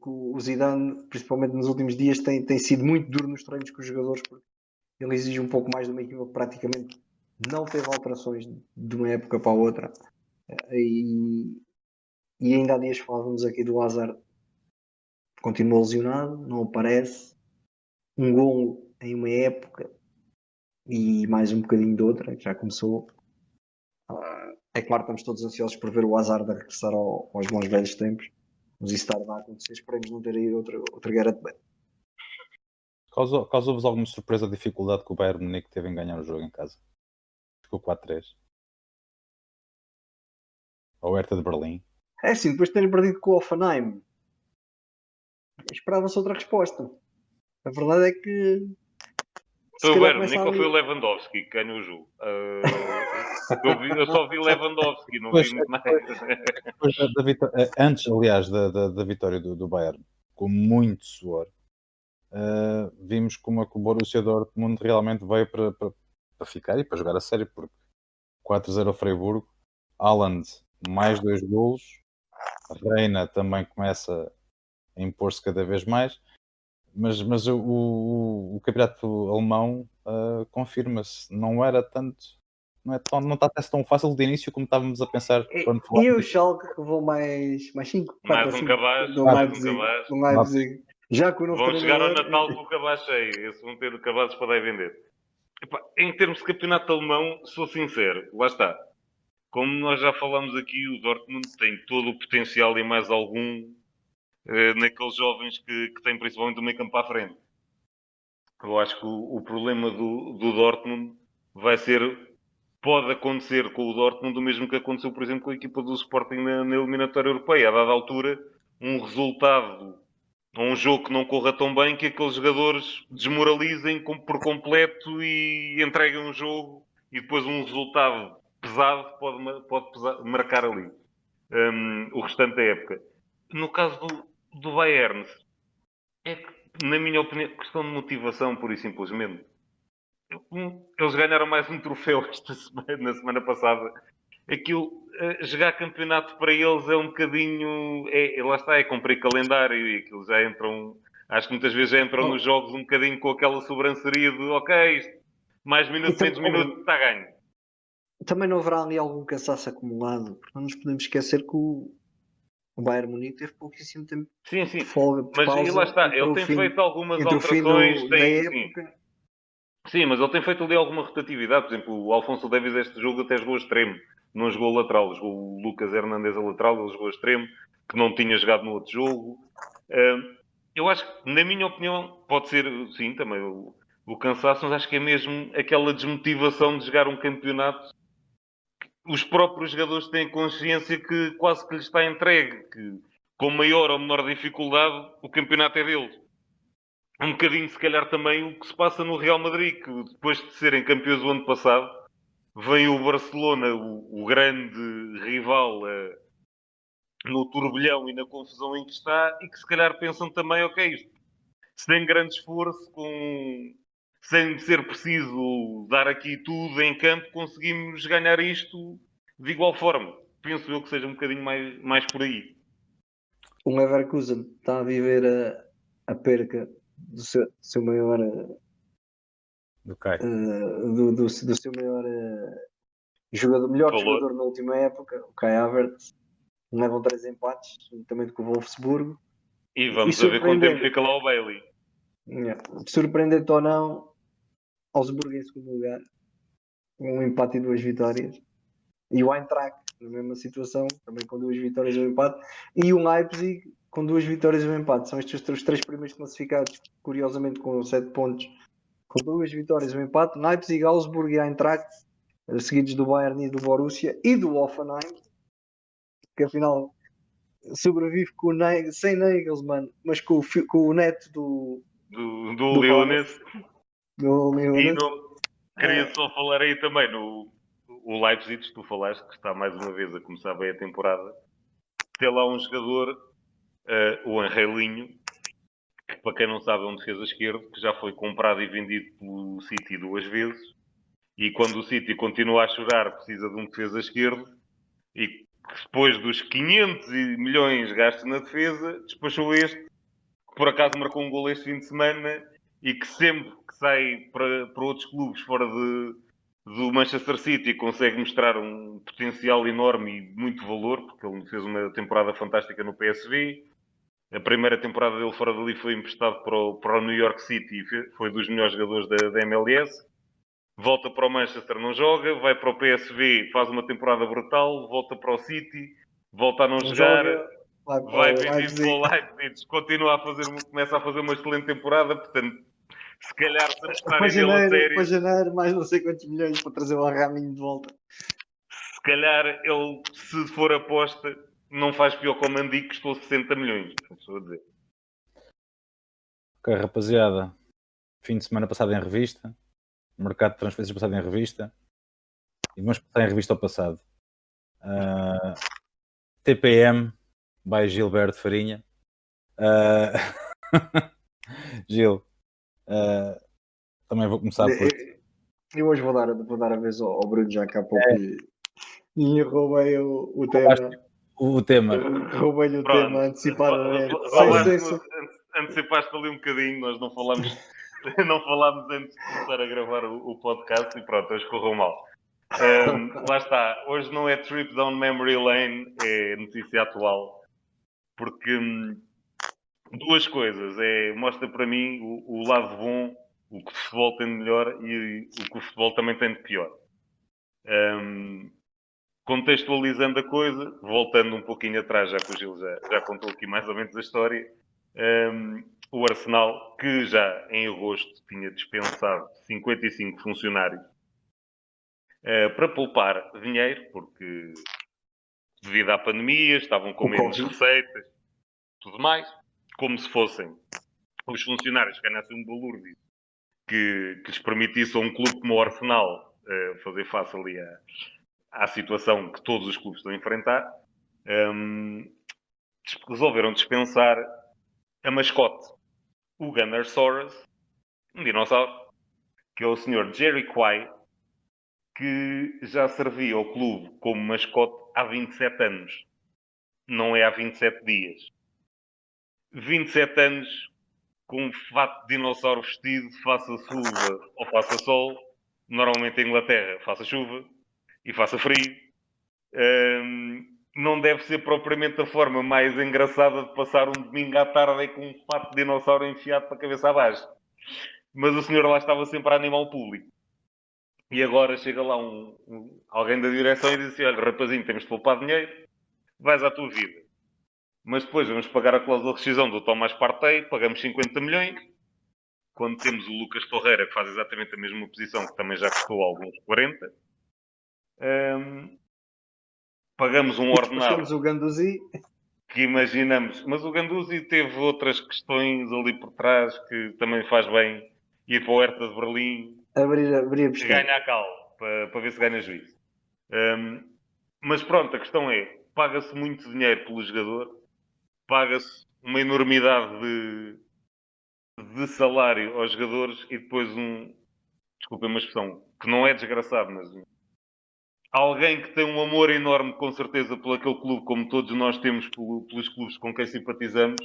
O Zidane, principalmente nos últimos dias, tem sido muito duro nos treinos com os jogadores, porque ele exige um pouco mais de uma equipa que praticamente não teve alterações de uma época para a outra. E ainda há dias falávamos aqui do Hazard, continua lesionado, não aparece. Um gol em uma época e mais um bocadinho de outra, que já começou. É claro que estamos todos ansiosos por ver o Hazard a regressar aos bons velhos tempos, mas isso tarda a acontecer. Esperemos não ter aí outro Gareth Bale. Causou-vos alguma surpresa a dificuldade que o Bayern Munique teve em ganhar o jogo em casa? Ficou 4-3. Ou Hertha de Berlim? É assim, depois de terem perdido com o Hoffenheim, esperava-se outra resposta. A verdade é que Foi o Bayern, nem que foi o Lewandowski que ganhou o jogo. Eu só vi Lewandowski, não vi muito mais. Antes, aliás, da vitória do Bayern, com muito suor, vimos como é que o Borussia Dortmund realmente veio para ficar e para jogar a sério, porque 4-0 ao Freiburgo, Haaland mais 2 golos, Reina também começa a impor-se cada vez mais, mas o campeonato alemão confirma-se, não era tanto, não está a ser tão fácil de início como estávamos a pensar quando E o Schalke que levou mais 5, 4 Mais um cabaz, do Leipzig. Já com o novo vão chegar ao treinador. Natal com o cabaz cheio. Esses vão ter cabazes para dar e vender. Epá, em termos de campeonato alemão, sou sincero, lá está. Como nós já falamos aqui, o Dortmund tem todo o potencial e mais algum naqueles jovens que têm principalmente o meio campo à frente. Eu acho que o problema do Dortmund pode acontecer com o Dortmund o mesmo que aconteceu, por exemplo, com a equipa do Sporting na eliminatória europeia. A dada altura, um resultado ou um jogo que não corra tão bem que aqueles jogadores desmoralizem por completo e entreguem um jogo e depois um resultado pesado pode marcar ali o restante da época. No caso do Bayern, é que, na minha opinião, questão de motivação, pura e simplesmente. Eles ganharam mais um troféu na semana passada. Aquilo, jogar campeonato para eles é um bocadinho... lá está, é cumprir calendário e aquilo já entram... Acho que muitas vezes já entram nos jogos um bocadinho com aquela sobranceria de ok, mais minuto, menos minuto, está ganho. Também não haverá ali algum cansaço acumulado, porque não nos podemos esquecer que o Bayern Munique teve pouquíssimo tempo de folga, de mas pausa. E lá está, ele tem feito algumas alterações. Da época. Sim, mas ele tem feito ali alguma rotatividade. Por exemplo, o Alfonso Davies este jogo até jogou a extremo. Não jogou lateral. Jogou o Lucas Hernandes a lateral, ele jogou a extremo, que não tinha jogado no outro jogo. Eu acho que, na minha opinião, pode ser, sim, também o cansaço, mas acho que é mesmo aquela desmotivação de jogar um campeonato. Os próprios jogadores têm consciência que quase que lhes está entregue, que com maior ou menor dificuldade o campeonato é deles. Um bocadinho, se calhar, também o que se passa no Real Madrid, que depois de serem campeões do ano passado, vem o Barcelona, o grande rival, no turbilhão e na confusão em que está, e que se calhar pensam também, ok, isto, sem grande esforço, sem ser preciso dar aqui tudo em campo, conseguimos ganhar isto de igual forma. Penso eu que seja um bocadinho mais por aí. O Leverkusen está a viver a perca do seu maior do seu maior melhor jogador na última época, o Kai Havertz. Levam 3 empates, juntamente com o Wolfsburgo. E vamos ver quanto tempo fica lá o Bailey. Surpreendente ou não, Augsburgo em segundo lugar, um empate e 2 vitórias. E o Eintracht, na mesma situação, também com 2 vitórias e um empate. E o Leipzig, com 2 vitórias e um empate. São estes os 3 primeiros classificados, curiosamente com 7 pontos, com 2 vitórias e um empate. Leipzig, Augsburg e Eintracht, seguidos do Bayern e do Borussia e do Hoffenheim, que afinal sobrevive sem Nagelsmann, mas com o neto do do Leones. do E Leones. queria só falar aí também o Leipzig, que tu falaste, que está mais uma vez a começar bem a temporada. Tem lá um jogador, o Angelinho, que para quem não sabe é um defesa esquerdo, que já foi comprado e vendido pelo City 2 vezes. E quando o City continua a chorar, precisa de um defesa esquerdo. E depois dos 500 milhões gastos na defesa, despachou este, que por acaso marcou um gol este fim de semana e que sempre que sai para outros clubes fora do Manchester City consegue mostrar um potencial enorme e muito valor, porque ele fez uma temporada fantástica no PSV. A primeira temporada dele fora dali foi emprestado para o New York City e foi dos melhores jogadores da MLS. Volta para o Manchester, não joga, vai para o PSV, faz uma temporada brutal, volta para o City, volta a não jogar, vai vendido para o Leipzig, começa a fazer uma excelente temporada, portanto, se calhar se apostarem nele a sério, para janeiro, mais não sei quantos milhões para trazer o Raminho de volta. Se calhar ele, se for aposta, não faz pior que o Mandi, que custou 60 milhões, estou a dizer. Ok, rapaziada, fim de semana passado em revista, mercado de transferências passado em revista, e vamos passar em revista ao passado. TPM by Gilberto Farinha. Gil, também vou começar por... Eu hoje vou dar a vez ao Bruno, já que há pouco e roubei o tema. O tema. Roubei-lhe o tema antecipadamente. Antecipaste ali um bocadinho, nós não falámos antes de começar a gravar o podcast e pronto, hoje correu mal. Lá está, hoje não é Trip Down Memory Lane, é notícia atual, porque duas coisas, mostra para mim o lado bom, o que o futebol tem de melhor e o que o futebol também tem de pior. Contextualizando a coisa, voltando um pouquinho atrás, já que o Gil já contou aqui mais ou menos a história, o Arsenal, que já em agosto tinha dispensado 55 funcionários para poupar dinheiro, porque devido à pandemia estavam com menos receitas, tudo mais, como se fossem os funcionários que ganhassem um balúrdio que lhes permitisse a um clube como o Arsenal fazer face ali à situação que todos os clubes estão a enfrentar, resolveram dispensar a mascote, o Gunnar Soros, um dinossauro, que é o Sr. Jerry Quay, que já servia ao clube como mascote há 27 anos. Não é há 27 dias. 27 anos com um fato de dinossauro vestido, faça chuva ou faça sol. Normalmente em Inglaterra faça chuva e faça frio. Não deve ser propriamente a forma mais engraçada de passar um domingo à tarde com um fato de dinossauro enfiado para a cabeça abaixo. Mas o senhor lá estava sempre a animar o público. E agora chega lá alguém da direção e diz assim, olha, rapazinho, temos de poupar dinheiro, vais à tua vida. Mas depois vamos pagar a cláusula de rescisão do Tomás Partey, pagamos 50 milhões. Quando temos o Lucas Torreira, que faz exatamente a mesma posição, que também já custou alguns 40. Pagamos um ordenado. Temos o Ganduzi. Que imaginamos. Mas o Ganduzi teve outras questões ali por trás que também faz bem ir para o Hertha de Berlim. Abrir Ganha a cal, para ver se ganha juízo. Mas pronto, a questão é, paga-se muito dinheiro pelo jogador, paga-se uma enormidade de salário aos jogadores e depois desculpem uma expressão, que não é desgraçado, mas alguém que tem um amor enorme, com certeza, por aquele clube, como todos nós temos pelos clubes com quem simpatizamos,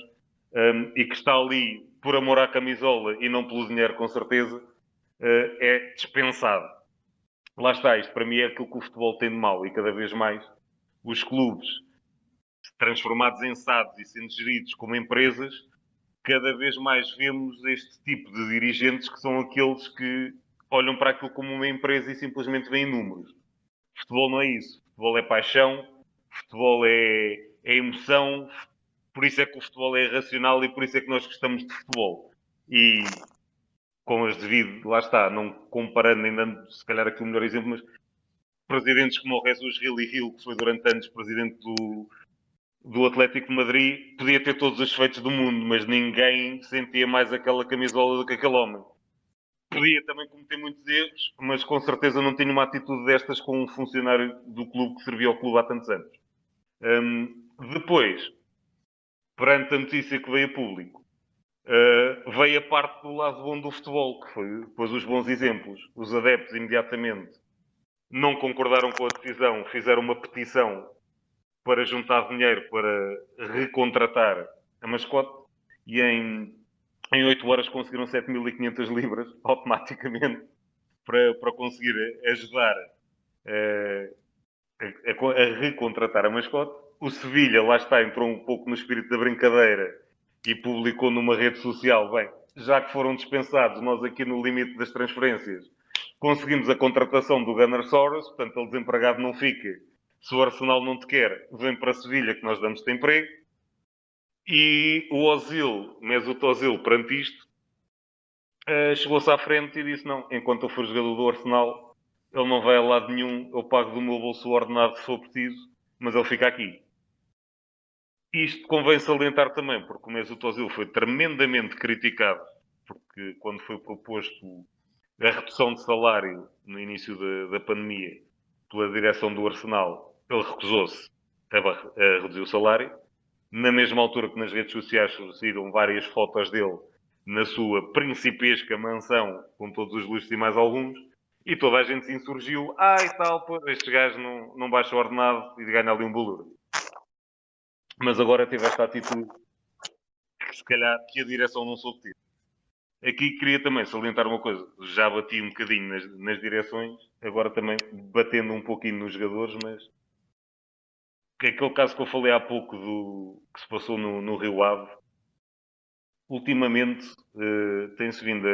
e que está ali por amor à camisola e não pelo dinheiro, com certeza, é dispensado. Lá está, isto para mim é aquilo que o futebol tem de mal e cada vez mais os clubes transformados em SADs e sendo geridos como empresas, cada vez mais vemos este tipo de dirigentes que são aqueles que olham para aquilo como uma empresa e simplesmente veem números. Futebol não é isso. Futebol é paixão, futebol é emoção, por isso é que o futebol é irracional e por isso é que nós gostamos de futebol. E com as devidas, lá está, não comparando nem dando se calhar aqui o melhor exemplo, mas presidentes como o Jesus Hill, que foi durante anos presidente do Atlético de Madrid, podia ter todos os defeitos do mundo, mas ninguém sentia mais aquela camisola do que aquele homem. Podia também cometer muitos erros, mas com certeza não tinha uma atitude destas com um funcionário do clube que servia ao clube há tantos anos. Depois, perante a notícia que veio a público, veio a parte do lado bom do futebol, que foi depois os bons exemplos. Os adeptos imediatamente não concordaram com a decisão, fizeram uma petição para juntar dinheiro para recontratar a mascote e em 8 horas conseguiram 7.500 libras automaticamente para conseguir ajudar a recontratar a mascote. O Sevilha, lá está, entrou um pouco no espírito da brincadeira e publicou numa rede social, bem, já que foram dispensados, nós aqui no limite das transferências conseguimos a contratação do Gunnar Soros, portanto ele desempregado não fica. Se o Arsenal não te quer, vem para Sevilha que nós damos-te emprego. E o Ozil, Mesut Ozil, perante isto, chegou-se à frente e disse, não, enquanto eu for jogador do Arsenal, ele não vai a lado nenhum, eu pago do meu bolso o ordenado se for preciso, mas ele fica aqui. Isto convém salientar também, porque o Mesut Ozil foi tremendamente criticado, porque quando foi proposto a redução de salário no início da pandemia pela direção do Arsenal, ele recusou-se a reduzir o salário. Na mesma altura que nas redes sociais surgiram várias fotos dele na sua principesca mansão, com todos os luxos e mais alguns, e toda a gente se insurgiu, e tal, pô, este gajo não baixa o ordenado e ganha ali um bolor. Mas agora teve esta atitude que se calhar que a direção não soube ter. Aqui queria também salientar uma coisa. Já bati um bocadinho nas direções, agora também batendo um pouquinho nos jogadores, mas aquele caso que eu falei há pouco que se passou no Rio Ave, ultimamente tem-se vindo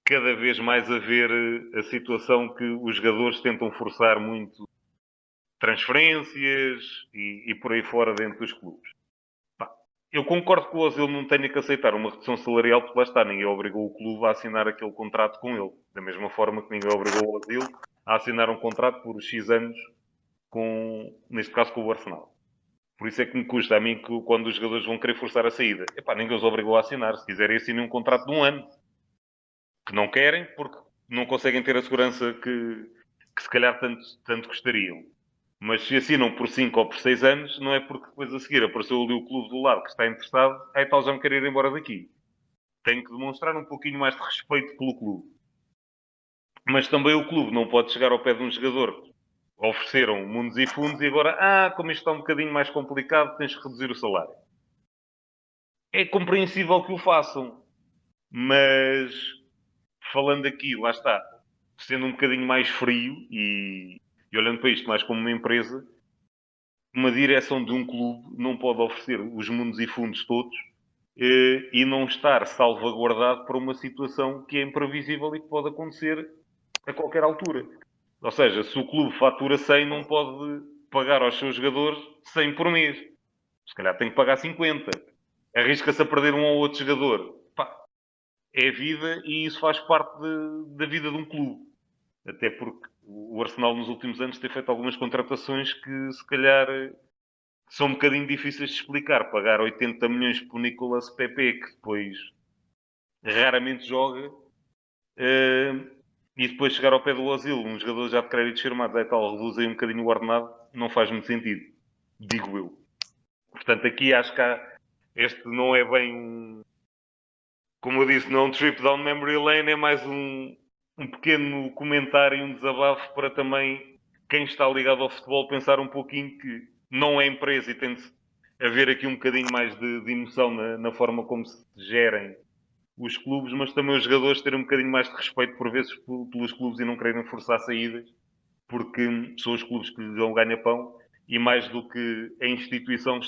cada vez mais a ver a situação que os jogadores tentam forçar muito transferências e por aí fora dentro dos clubes. Eu concordo que o Ozil não tenha que aceitar uma redução salarial, porque lá está, ninguém obrigou o clube a assinar aquele contrato com ele. Da mesma forma que ninguém obrigou o Ozil a assinar um contrato por X anos, neste caso com o Arsenal. Por isso é que me custa a mim que quando os jogadores vão querer forçar a saída, ninguém os obrigou a assinar. Se quiserem, assinem um contrato de 1 ano. Que não querem, porque não conseguem ter a segurança que se calhar tanto gostariam. Mas se assinam por 5 ou por 6 anos, não é porque depois a seguir apareceu ali o clube do lado que está interessado, tal já me quero ir embora daqui. Tenho que demonstrar um pouquinho mais de respeito pelo clube. Mas também o clube não pode chegar ao pé de um jogador. Ofereceram mundos e fundos e agora, como isto está um bocadinho mais complicado, tens que reduzir o salário. É compreensível que o façam. Mas, falando aqui, lá está, sendo um bocadinho mais frio e olhando para isto mais como uma empresa, uma direção de um clube não pode oferecer os mundos e fundos todos e não estar salvaguardado para uma situação que é imprevisível e que pode acontecer a qualquer altura. Ou seja, se o clube fatura 100, não pode pagar aos seus jogadores 100 por mês. Se calhar tem que pagar 50. Arrisca-se a perder um ou outro jogador. É vida e isso faz parte da vida de um clube. Até porque o Arsenal nos últimos anos tem feito algumas contratações que se calhar são um bocadinho difíceis de explicar. Pagar 80 milhões por Nicolas Pepe, que depois raramente joga, e depois chegar ao pé do Ozil, um jogador já de créditos firmados, reduzem um bocadinho o ordenado, não faz muito sentido. Digo eu. Portanto, aqui acho que este não é bem como eu disse, não é um trip down memory lane, é mais um pequeno comentário e um desabafo para também quem está ligado ao futebol pensar um pouquinho que não é empresa e tem de haver aqui um bocadinho mais de emoção na forma como se gerem os clubes, mas também os jogadores terem um bocadinho mais de respeito por vezes pelos clubes e não quererem forçar saídas, porque são os clubes que lhes dão ganha-pão e mais do que a instituição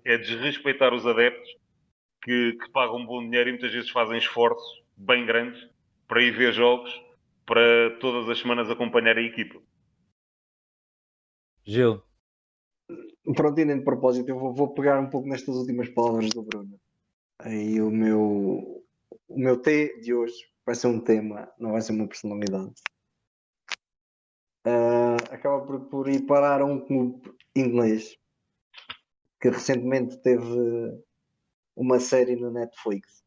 é desrespeitar os adeptos que pagam bom dinheiro e muitas vezes fazem esforços bem grandes para ir ver jogos, para todas as semanas acompanhar a equipa. Gil. Pronto, e nem de propósito, eu vou pegar um pouco nestas últimas palavras do Bruno. Aí o meu T de hoje vai ser um tema, não vai ser uma personalidade. Acaba por ir parar a um clube inglês que recentemente teve uma série no Netflix.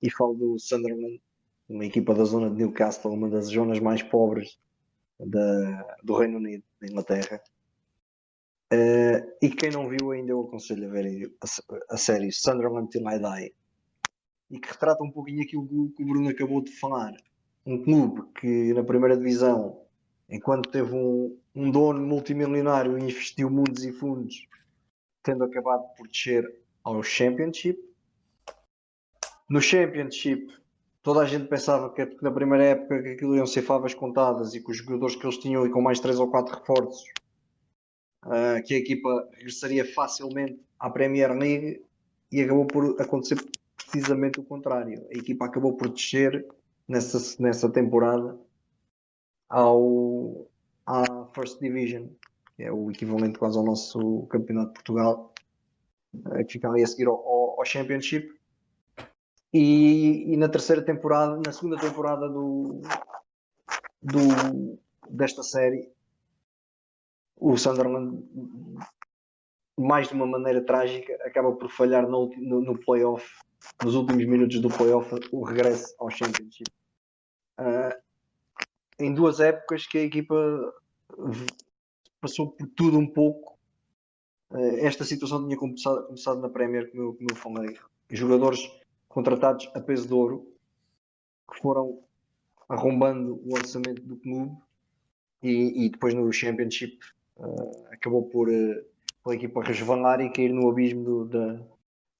E falo do Sunderland, uma equipa da zona de Newcastle, uma das zonas mais pobres do Reino Unido, da Inglaterra. E quem não viu ainda, eu aconselho a ver a série Sunderland Till I Die, e que retrata um pouquinho aquilo que o Bruno acabou de falar. Um clube que na primeira divisão, enquanto teve um dono multimilionário e investiu mundos e fundos, tendo acabado por descer ao Championship. No Championship, toda a gente pensava que na primeira época que aquilo iam ser favas contadas e com os jogadores que eles tinham e com mais 3 ou 4 reforços, que a equipa regressaria facilmente à Premier League, e acabou por acontecer precisamente o contrário. A equipa acabou por descer nessa temporada à First Division, que é o equivalente quase ao nosso Campeonato de Portugal, que fica ali a seguir ao Championship. E na segunda temporada desta série, o Sunderland, mais de uma maneira trágica, acaba por falhar no playoff, nos últimos minutos do playoff, o regresso ao Championship. Em 2 épocas que a equipa passou por tudo um pouco. Esta situação tinha começado na Premier, como eu falei. Jogadores contratados a peso de ouro, que foram arrombando o orçamento do clube, e depois no Championship acabou por a equipa resvalar e cair no abismo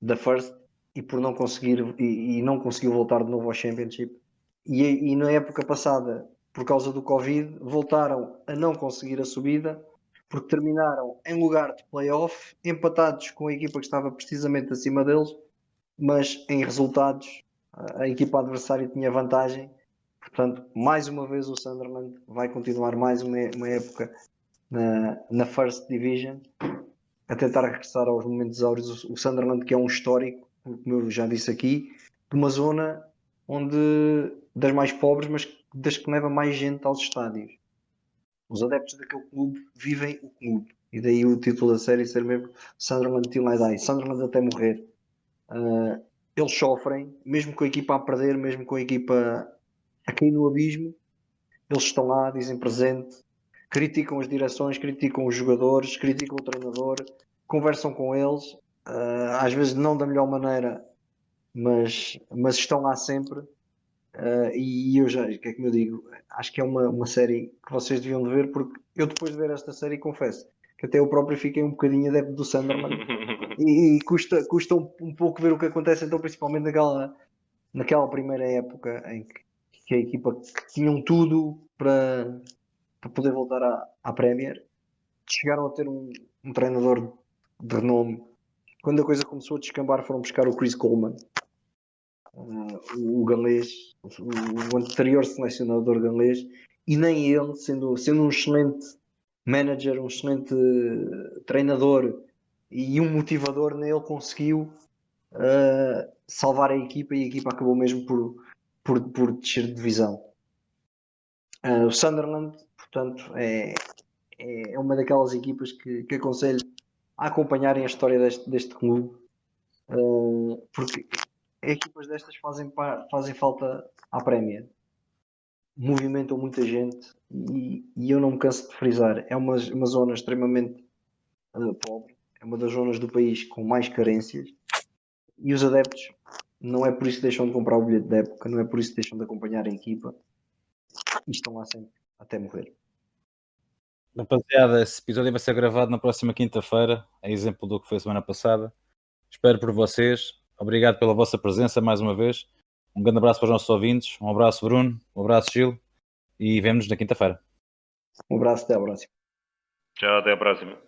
da First, e por não conseguir e não conseguiu voltar de novo ao Championship. E na época passada, por causa do Covid, voltaram a não conseguir a subida, porque terminaram em lugar de playoff, empatados com a equipa que estava precisamente acima deles, mas em resultados a equipa adversária tinha vantagem. Portanto, mais uma vez o Sunderland vai continuar mais uma época na First Division, a tentar regressar aos momentos áureos. O Sunderland, que é um histórico, como eu já disse aqui, de uma zona das mais pobres, mas das que leva mais gente aos estádios. Os adeptos daquele clube vivem o clube, e daí o título da série ser mesmo Sunderland Till I Die, Sunderland até morrer. Eles sofrem, mesmo com a equipa a perder, mesmo com a equipa a cair no abismo, eles estão lá, dizem presente, criticam as direções, criticam os jogadores, criticam o treinador, conversam com eles, às vezes não da melhor maneira, mas estão lá sempre. E eu já, que é como eu digo, acho que é uma série que vocês deviam de ver, porque eu, depois de ver esta série, confesso que até eu próprio fiquei um bocadinho adepto do Sunderland e custa um pouco ver o que acontece, então, principalmente naquela primeira época em que a equipa, que tinham tudo para poder voltar à Premier, chegaram a ter um treinador de renome. Quando a coisa começou a descambar, foram buscar o Chris Coleman, o galês, o anterior selecionador galês, e nem ele, sendo um excelente manager, um excelente treinador e um motivador, nem ele conseguiu salvar a equipa, e a equipa acabou mesmo por descer de divisão. O Sunderland, portanto, é uma daquelas equipas que aconselho a acompanharem a história deste clube, porque equipas destas fazem falta à Premier, movimentam muita gente, e eu não me canso de frisar, é uma zona extremamente pobre, é uma das zonas do país com mais carências, e os adeptos não é por isso que deixam de comprar o bilhete da época, não é por isso que deixam de acompanhar a equipa, e estão lá sempre até morrer. Rapaziada, esse episódio vai ser gravado na próxima quinta-feira, é exemplo do que foi a semana passada. Espero por vocês. Obrigado pela vossa presença mais uma vez. Um grande abraço para os nossos ouvintes. Um abraço, Bruno. Um abraço, Gil. E vemo-nos na quinta-feira. Um abraço, até à próxima. Tchau, até a próxima.